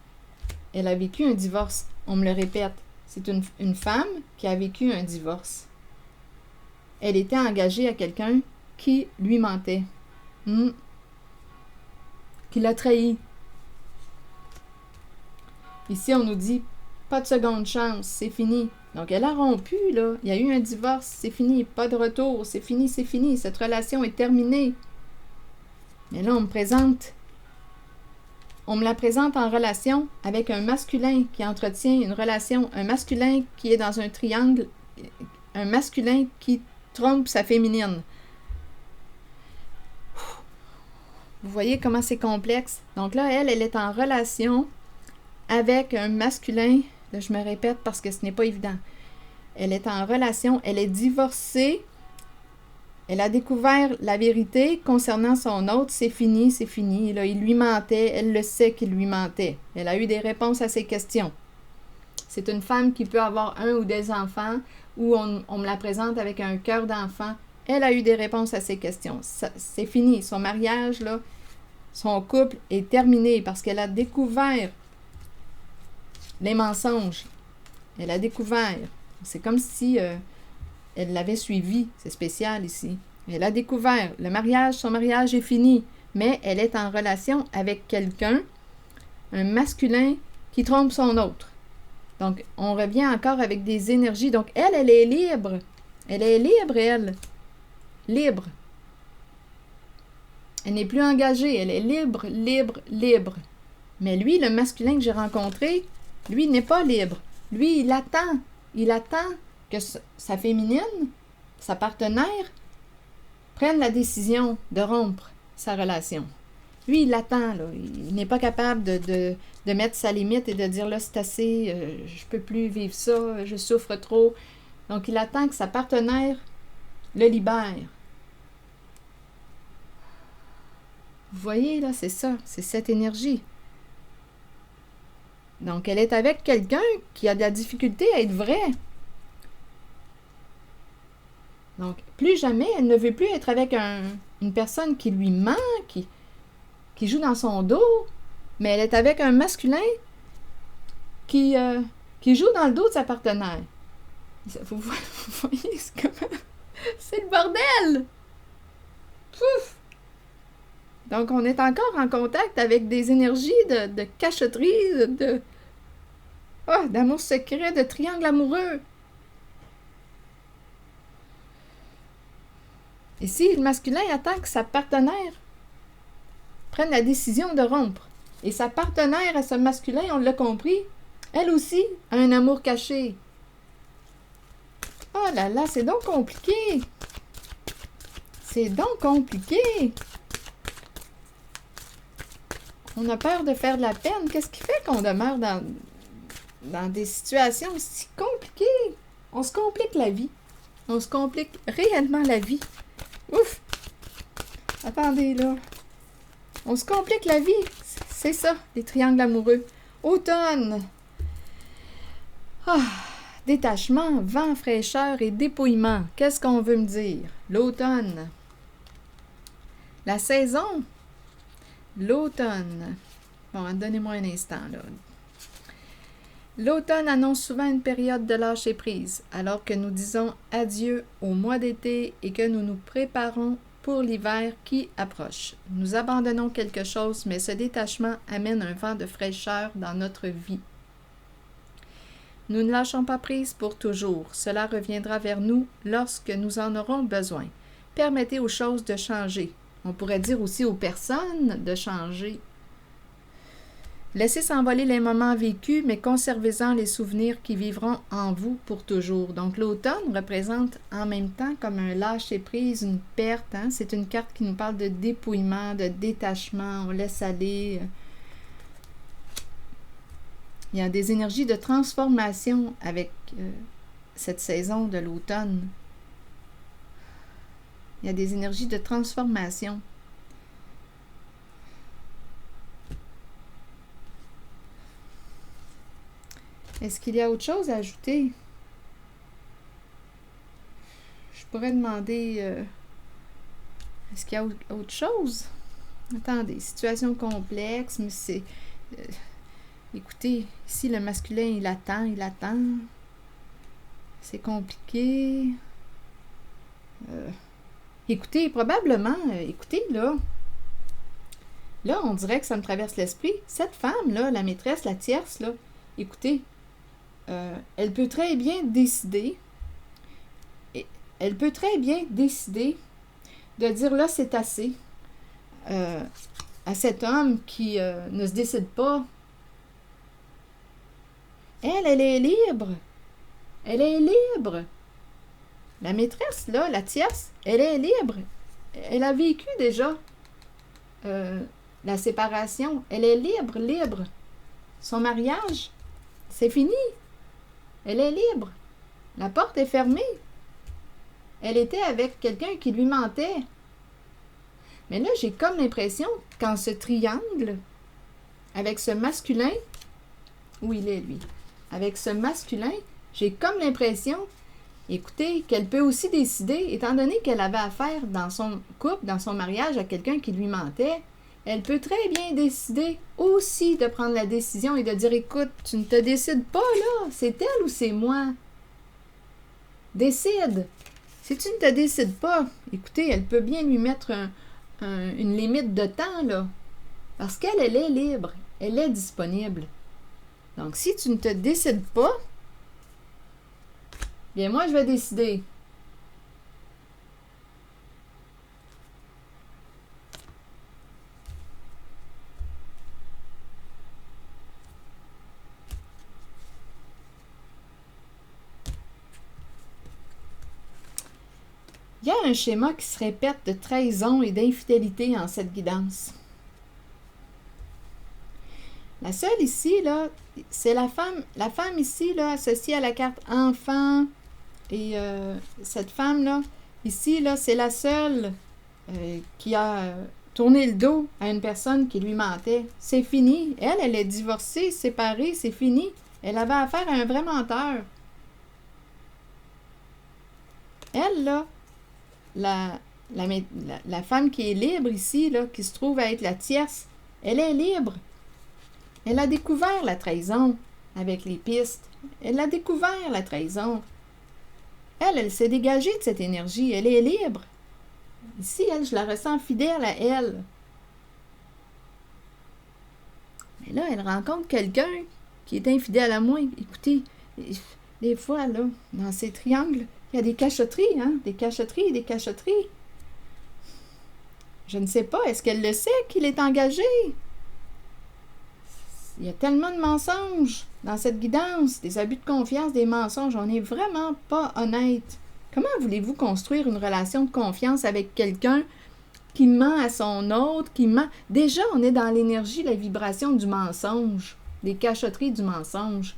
[SPEAKER 1] Elle a vécu un divorce. On me le répète, c'est une femme qui a vécu un divorce. Elle était engagée à quelqu'un qui lui mentait. Qui l'a trahi. Ici, on nous dit, pas de seconde chance, c'est fini. Donc, elle a rompu, là. Il y a eu un divorce, c'est fini. Pas de retour, c'est fini, c'est fini. Cette relation est terminée. Mais là, on me la présente en relation avec un masculin qui entretient une relation, un masculin qui est dans un triangle, un masculin qui trompe sa féminine. Vous voyez comment c'est complexe? Donc là, elle est en relation avec un masculin. Là, je me répète parce que ce n'est pas évident. Elle est en relation, elle est divorcée. Elle a découvert la vérité concernant son autre. C'est fini, c'est fini. Là, il lui mentait. Elle le sait qu'il lui mentait. Elle a eu des réponses à ses questions. C'est une femme qui peut avoir un ou des enfants ou on me la présente avec un cœur d'enfant. Elle a eu des réponses à ses questions. C'est fini. Son mariage, là, son couple est terminé parce qu'elle a découvert les mensonges. Elle a découvert. C'est comme si elle l'avait suivi. C'est spécial ici. Elle a découvert le mariage. Son mariage est fini. Mais elle est en relation avec quelqu'un un masculin qui trompe son autre. Donc, on revient encore avec des énergies. Donc, elle est libre. Elle est libre, elle. Libre. Elle n'est plus engagée. Elle est libre, libre, libre. Mais lui, le masculin que j'ai rencontré, lui, n'est pas libre. Lui, il attend. Il attend que sa féminine, sa partenaire, prenne la décision de rompre sa relation. Lui, il attend, là. Il n'est pas capable de mettre sa limite et de dire, là, c'est assez, je peux plus vivre ça, je souffre trop. Donc, il attend que sa partenaire le libère. Vous voyez, là, c'est ça, c'est cette énergie. Donc, elle est avec quelqu'un qui a de la difficulté à être vrai. Donc, plus jamais, elle ne veut plus être avec une personne qui lui ment, qui joue dans son dos, mais elle est avec un masculin qui joue dans le dos de sa partenaire. Vous voyez, c'est le bordel! Pouf! Donc, on est encore en contact avec des énergies de cachotterie, d'amour secret, de triangle amoureux. Ici, le masculin attend que sa partenaire prenne la décision de rompre. Et sa partenaire à ce masculin, on l'a compris, elle aussi a un amour caché. Oh là là, c'est donc compliqué. C'est donc compliqué. On a peur de faire de la peine. Qu'est-ce qui fait qu'on demeure dans des situations si compliquées? On se complique la vie. On se complique réellement la vie. Ouf! Attendez, là. On se complique la vie. C'est ça, les triangles amoureux. Automne. Détachement, vent, fraîcheur et dépouillement. Qu'est-ce qu'on veut me dire? L'automne. La saison. L'automne. Bon, donnez-moi un instant, là. L'automne annonce souvent une période de lâcher-prise, alors que nous disons adieu au mois d'été et que nous nous préparons pour l'hiver qui approche. Nous abandonnons quelque chose, mais ce détachement amène un vent de fraîcheur dans notre vie. Nous ne lâchons pas prise pour toujours. Cela reviendra vers nous lorsque nous en aurons besoin. Permettez aux choses de changer. On pourrait dire aussi aux personnes de changer. Laissez s'envoler les moments vécus, mais conservez-en les souvenirs qui vivront en vous pour toujours. Donc, l'automne représente en même temps comme un lâcher-prise, une perte. Hein? C'est une carte qui nous parle de dépouillement, de détachement. On laisse aller. Il y a des énergies de transformation avec cette saison de l'automne. Il y a des énergies de transformation. Est-ce qu'il y a autre chose à ajouter? Je pourrais demander, est-ce qu'il y a autre chose? Attendez, situation complexe, mais c'est... écoutez, ici le masculin, il attend. C'est compliqué. Écoutez, probablement, écoutez, là, on dirait que ça me traverse l'esprit. Cette femme-là, la maîtresse, la tierce, là, écoutez, elle peut très bien décider, de dire là, c'est assez à cet homme qui ne se décide pas. Elle est libre. Elle est libre. La maîtresse, là, la tierce, elle est libre. Elle a vécu déjà la séparation. Elle est libre. Son mariage, c'est fini. Elle est libre. La porte est fermée. Elle était avec quelqu'un qui lui mentait. Mais là, j'ai comme l'impression qu'en ce triangle, avec ce masculin, où il est, lui? Avec ce masculin, j'ai comme l'impression, écoutez, qu'elle peut aussi décider, étant donné qu'elle avait affaire dans son couple, dans son mariage, à quelqu'un qui lui mentait, elle peut très bien décider aussi de prendre la décision et de dire, écoute, tu ne te décides pas là, c'est elle ou c'est moi? Décide. Si tu ne te décides pas, écoutez, elle peut bien lui mettre une limite de temps, là. Parce qu'elle est libre. elle est disponible. Donc, si tu ne te décides pas, bien moi, je vais décider. Il y a un schéma qui se répète de trahison et d'infidélité en cette guidance. La seule ici, là, c'est la femme. La femme ici, là, associée à la carte enfant. Et cette femme-là, ici, là, c'est la seule qui a tourné le dos à une personne qui lui mentait. C'est fini. Elle est divorcée, séparée, c'est fini. Elle avait affaire à un vrai menteur. Elle, là, la femme qui est libre ici, là, qui se trouve à être la tierce, elle est libre. Elle a découvert la trahison avec les pistes. Elle a découvert la trahison. Elle s'est dégagée de cette énergie. Elle est libre. Ici, elle, je la ressens fidèle à elle. Mais là, elle rencontre quelqu'un qui est infidèle à moi. Écoutez, des fois, là, dans ces triangles, il y a des cachotteries, hein? Des cachotteries, des cachotteries. Je ne sais pas, est-ce qu'elle le sait qu'il est engagé? Il y a tellement de mensonges dans cette guidance, des abus de confiance, des mensonges. On n'est vraiment pas honnête. Comment voulez-vous construire une relation de confiance avec quelqu'un qui ment à son autre, qui ment? Déjà, on est dans l'énergie, la vibration du mensonge, des cachotteries du mensonge.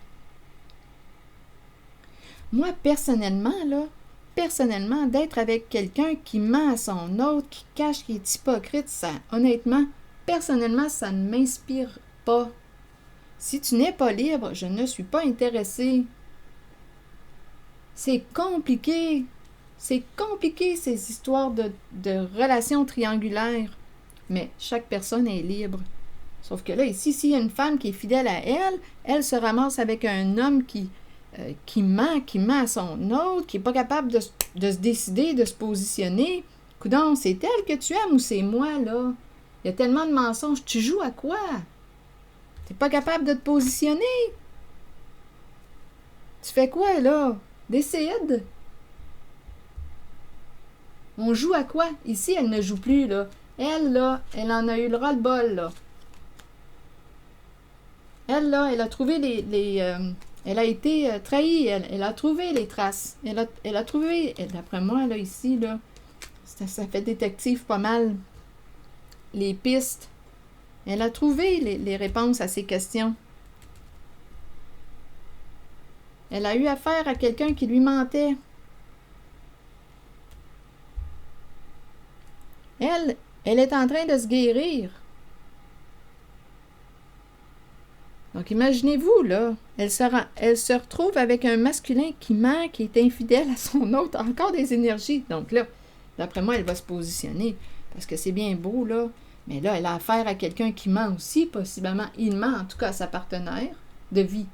[SPEAKER 1] Moi, personnellement, d'être avec quelqu'un qui ment à son autre, qui cache, qui est hypocrite, ça, honnêtement, personnellement, ça ne m'inspire pas. Si tu n'es pas libre, je ne suis pas intéressée. C'est compliqué. C'est compliqué, ces histoires de relations triangulaires. Mais chaque personne est libre. Sauf que là, ici, s'il y a une femme qui est fidèle à elle, elle se ramasse avec un homme qui ment à son autre, qui n'est pas capable de se décider, de se positionner. Coudonc, c'est elle que tu aimes ou c'est moi, là? Il y a tellement de mensonges. Tu joues à quoi? Tu n'es pas capable de te positionner? Tu fais quoi, là? Décide. On joue à quoi? Ici, elle ne joue plus, là. Elle, là, elle en a eu le ras-le-bol, là. Elle, là, elle a trouvé elle a été trahie, elle a trouvé les traces. Elle a trouvé, d'après moi, là, ici, là, ça fait détective pas mal. Les pistes. Elle a trouvé les réponses à ces questions. Elle a eu affaire à quelqu'un qui lui mentait. Elle est en train de se guérir. Donc, imaginez-vous, là, elle se retrouve avec un masculin qui ment, qui est infidèle à son autre, encore des énergies. Donc là, d'après moi, elle va se positionner, parce que c'est bien beau, là, mais là, elle a affaire à quelqu'un qui ment aussi, possiblement. Il ment, en tout cas, à sa partenaire de vie.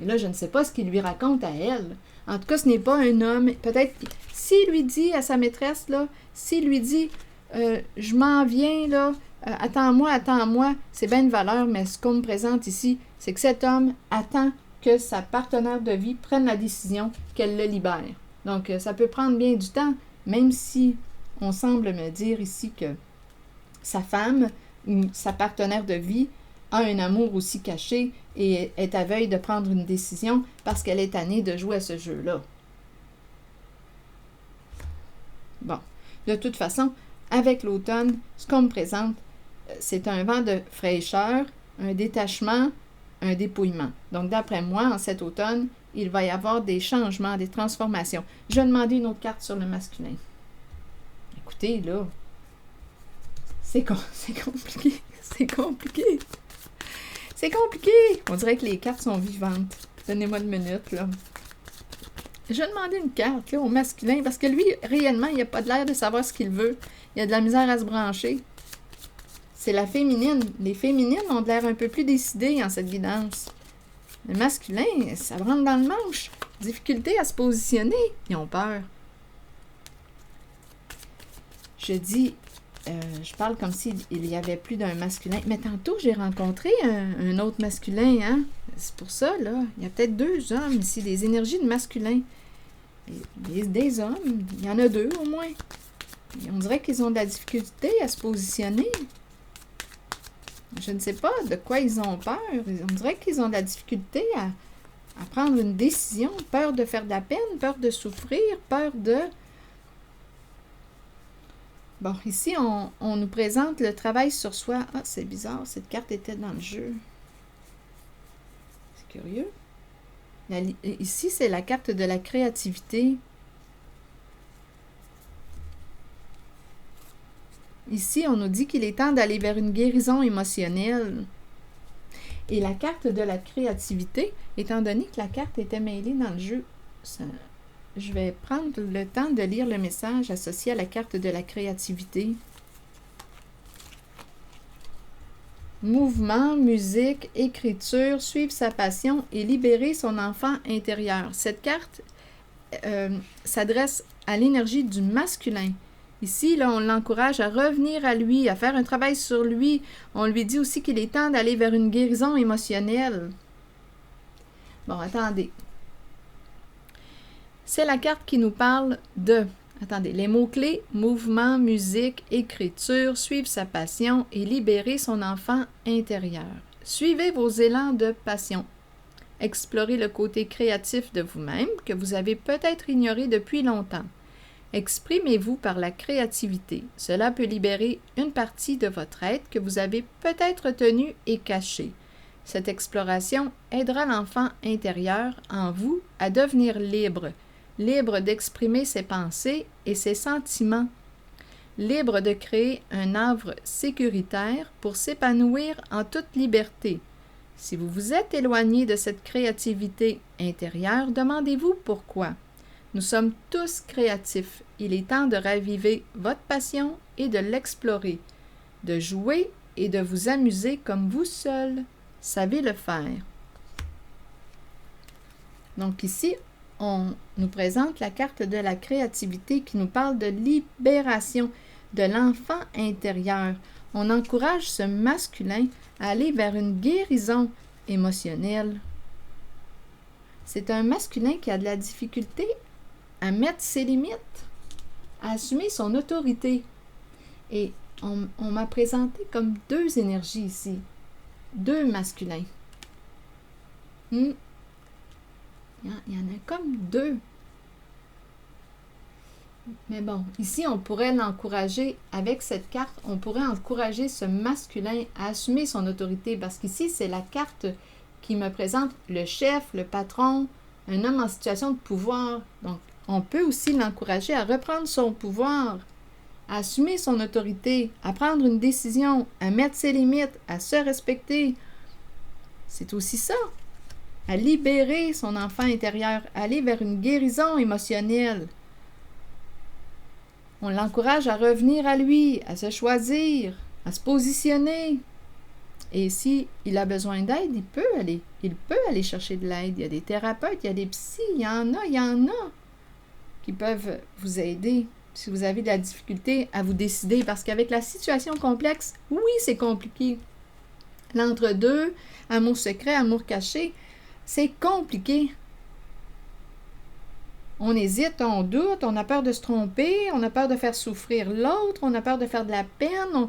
[SPEAKER 1] Et là, je ne sais pas ce qu'il lui raconte à elle. En tout cas, ce n'est pas un homme. Peut-être, s'il lui dit à sa maîtresse, là, s'il lui dit, je m'en viens, là, attends-moi, c'est bien de valeur, mais ce qu'on me présente ici, c'est que cet homme attend que sa partenaire de vie prenne la décision qu'elle le libère. Donc, ça peut prendre bien du temps, même si on semble me dire ici que sa femme ou sa partenaire de vie a un amour aussi caché et est à veille de prendre une décision parce qu'elle est tannée de jouer à ce jeu-là. Bon, de toute façon, avec l'automne, ce qu'on me présente, c'est un vent de fraîcheur, un détachement, un dépouillement. Donc, d'après moi, en cet automne, il va y avoir des changements, des transformations. Je vais demander une autre carte sur le masculin. Écoutez, là, c'est compliqué. C'est compliqué. C'est compliqué. On dirait que les cartes sont vivantes. Donnez-moi une minute, là. Je vais demander une carte, là, au masculin, parce que lui, réellement, il n'a pas de l'air de savoir ce qu'il veut. Il a de la misère à se brancher. C'est la féminine. Les féminines ont de l'air un peu plus décidées en cette guidance. Le masculin, ça rentre dans le manche. Difficulté à se positionner. Ils ont peur. Je dis, je parle comme s'il y avait plus d'un masculin. Mais tantôt, j'ai rencontré un autre masculin, hein? C'est pour ça, là. Il y a peut-être 2 hommes ici, des énergies de masculin. Des hommes, il y en a 2 au moins. Et on dirait qu'ils ont de la difficulté à se positionner. Je ne sais pas de quoi ils ont peur. On dirait qu'ils ont de la difficulté à prendre une décision. Peur de faire de la peine, peur de souffrir, peur de... Bon, ici, on nous présente le travail sur soi. Ah, c'est bizarre, cette carte était dans le jeu. C'est curieux. Ici, c'est la carte de la créativité. Ici, on nous dit qu'il est temps d'aller vers une guérison émotionnelle. Et la carte de la créativité, étant donné que la carte était mêlée dans le jeu, je vais prendre le temps de lire le message associé à la carte de la créativité. Mouvement, musique, écriture, suivre sa passion et libérer son enfant intérieur. Cette carte s'adresse à l'énergie du masculin. Ici, là, on l'encourage à revenir à lui, à faire un travail sur lui. On lui dit aussi qu'il est temps d'aller vers une guérison émotionnelle. Bon, attendez. C'est la carte qui nous parle de... Attendez, les mots-clés, mouvement, musique, écriture, suivre sa passion et libérer son enfant intérieur. Suivez vos élans de passion. Explorez le côté créatif de vous-même que vous avez peut-être ignoré depuis longtemps. Exprimez-vous par la créativité. Cela peut libérer une partie de votre être que vous avez peut-être tenu et caché. Cette exploration aidera l'enfant intérieur en vous à devenir libre, libre d'exprimer ses pensées et ses sentiments, libre de créer un havre sécuritaire pour s'épanouir en toute liberté. Si vous vous êtes éloigné de cette créativité intérieure, demandez-vous pourquoi. Nous sommes tous créatifs. Il est temps de raviver votre passion et de l'explorer, de jouer et de vous amuser comme vous seul savez le faire. Donc ici, on nous présente la carte de la créativité qui nous parle de libération de l'enfant intérieur. On encourage ce masculin à aller vers une guérison émotionnelle. C'est un masculin qui a de la difficulté à mettre ses limites, à assumer son autorité. Et on m'a présenté comme 2 énergies ici, 2 masculins. Il y en a comme 2. Mais bon, ici, on pourrait l'encourager, avec cette carte, on pourrait encourager ce masculin à assumer son autorité, parce qu'ici, c'est la carte qui me présente le chef, le patron, un homme en situation de pouvoir. Donc, on peut aussi l'encourager à reprendre son pouvoir, à assumer son autorité, à prendre une décision, à mettre ses limites, à se respecter. C'est aussi ça, à libérer son enfant intérieur, à aller vers une guérison émotionnelle. On l'encourage à revenir à lui, à se choisir, à se positionner. Et si il a besoin d'aide, il peut aller chercher de l'aide. Il y a des thérapeutes, il y a des psys, il y en a qui peuvent vous aider si vous avez de la difficulté à vous décider. Parce qu'avec la situation complexe, oui, c'est compliqué. L'entre-deux, amour secret, amour caché, c'est compliqué. On hésite, on doute, on a peur de se tromper, on a peur de faire souffrir l'autre, on a peur de faire de la peine.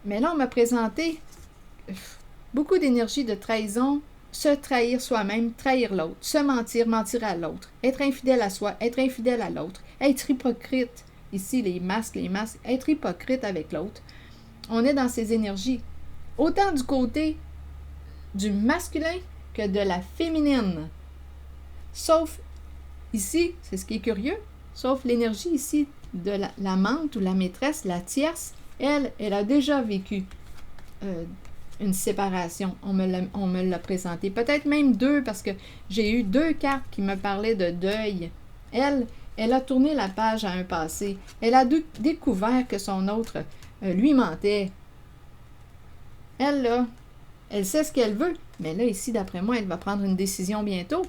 [SPEAKER 1] Mais là, on m'a présenté beaucoup d'énergie de trahison, se trahir soi-même, trahir l'autre, se mentir, mentir à l'autre, être infidèle à soi, être infidèle à l'autre, être hypocrite. Ici, les masques, être hypocrite avec l'autre. On est dans ces énergies, autant du côté du masculin que de la féminine. Sauf ici, c'est ce qui est curieux, sauf l'énergie ici de l'amante ou la maîtresse, la tierce, elle a déjà vécu une séparation. On me l'a présenté. Peut-être même 2, parce que j'ai eu 2 cartes qui me parlaient de deuil. Elle a tourné la page à un passé. Elle a découvert que son autre lui mentait. Elle, là, elle sait ce qu'elle veut. Mais là, ici, d'après moi, elle va prendre une décision bientôt.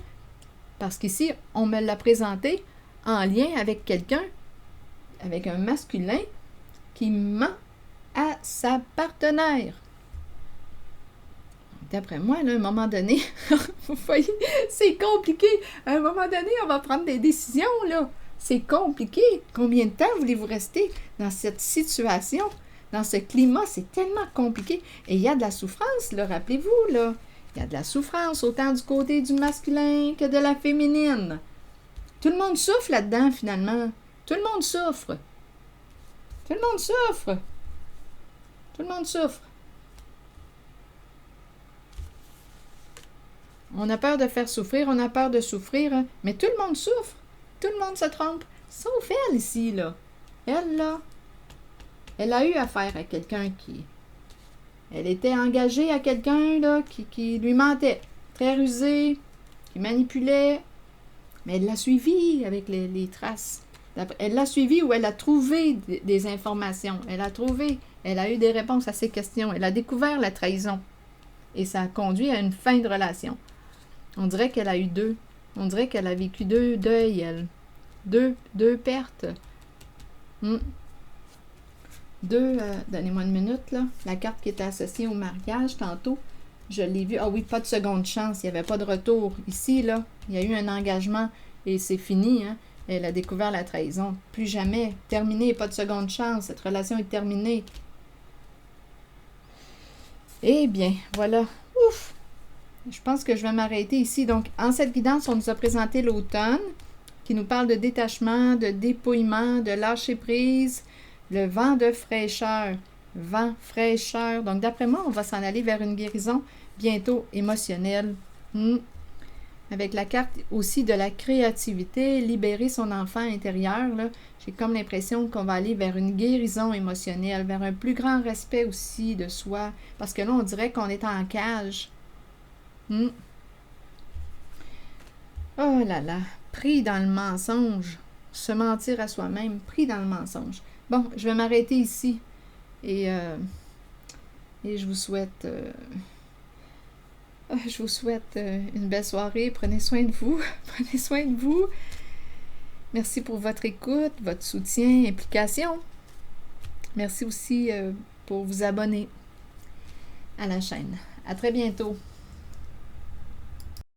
[SPEAKER 1] Parce qu'ici, on me l'a présenté en lien avec quelqu'un, avec un masculin, qui ment à sa partenaire. D'après moi, là, à un moment donné, vous voyez, c'est compliqué. À un moment donné, on va prendre des décisions, là. C'est compliqué. Combien de temps voulez-vous rester dans cette situation, dans ce climat? C'est tellement compliqué. Et il y a de la souffrance, là, rappelez-vous, là. Il y a de la souffrance, autant du côté du masculin que de la féminine. Tout le monde souffre là-dedans, finalement. Tout le monde souffre. Tout le monde souffre. Tout le monde souffre. On a peur de faire souffrir, on a peur de souffrir, hein? Mais tout le monde souffre. Tout le monde se trompe. Sauf elle ici, là. Elle, là, elle a eu affaire à quelqu'un qui... Elle était engagée à quelqu'un, là, qui lui mentait. Très rusé, qui manipulait. Mais elle l'a suivi avec les traces. Elle l'a suivi où elle a trouvé des informations. Elle a eu des réponses à ses questions. Elle a découvert la trahison. Et ça a conduit à une fin de relation. On dirait qu'elle a eu deux. On dirait qu'elle a vécu deux deuils, elle. Deux pertes. Donnez-moi une minute, là. La carte qui était associée au mariage, tantôt, je l'ai vue. Ah oui, pas de seconde chance. Il n'y avait pas de retour. Ici, là, il y a eu un engagement et c'est fini, hein. Elle a découvert la trahison. Plus jamais. Terminé, pas de seconde chance. Cette relation est terminée. Eh bien, voilà. Ouf! Je pense que je vais m'arrêter ici. Donc, en cette guidance, on nous a présenté l'automne, qui nous parle de détachement, de dépouillement, de lâcher prise, le vent de fraîcheur. Vent, fraîcheur. Donc, d'après moi, on va s'en aller vers une guérison bientôt émotionnelle. Avec la carte aussi de la créativité, libérer son enfant intérieur. Là, j'ai comme l'impression qu'on va aller vers une guérison émotionnelle, vers un plus grand respect aussi de soi. Parce que là, on dirait qu'on est en cage. Oh là là, pris dans le mensonge. Se mentir à soi-même, pris dans le mensonge. Bon, je vais m'arrêter ici. Et je vous souhaite... une belle soirée. Prenez soin de vous. Prenez soin de vous. Merci pour votre écoute, votre soutien, implication. Merci aussi pour vous abonner à la chaîne. À très bientôt.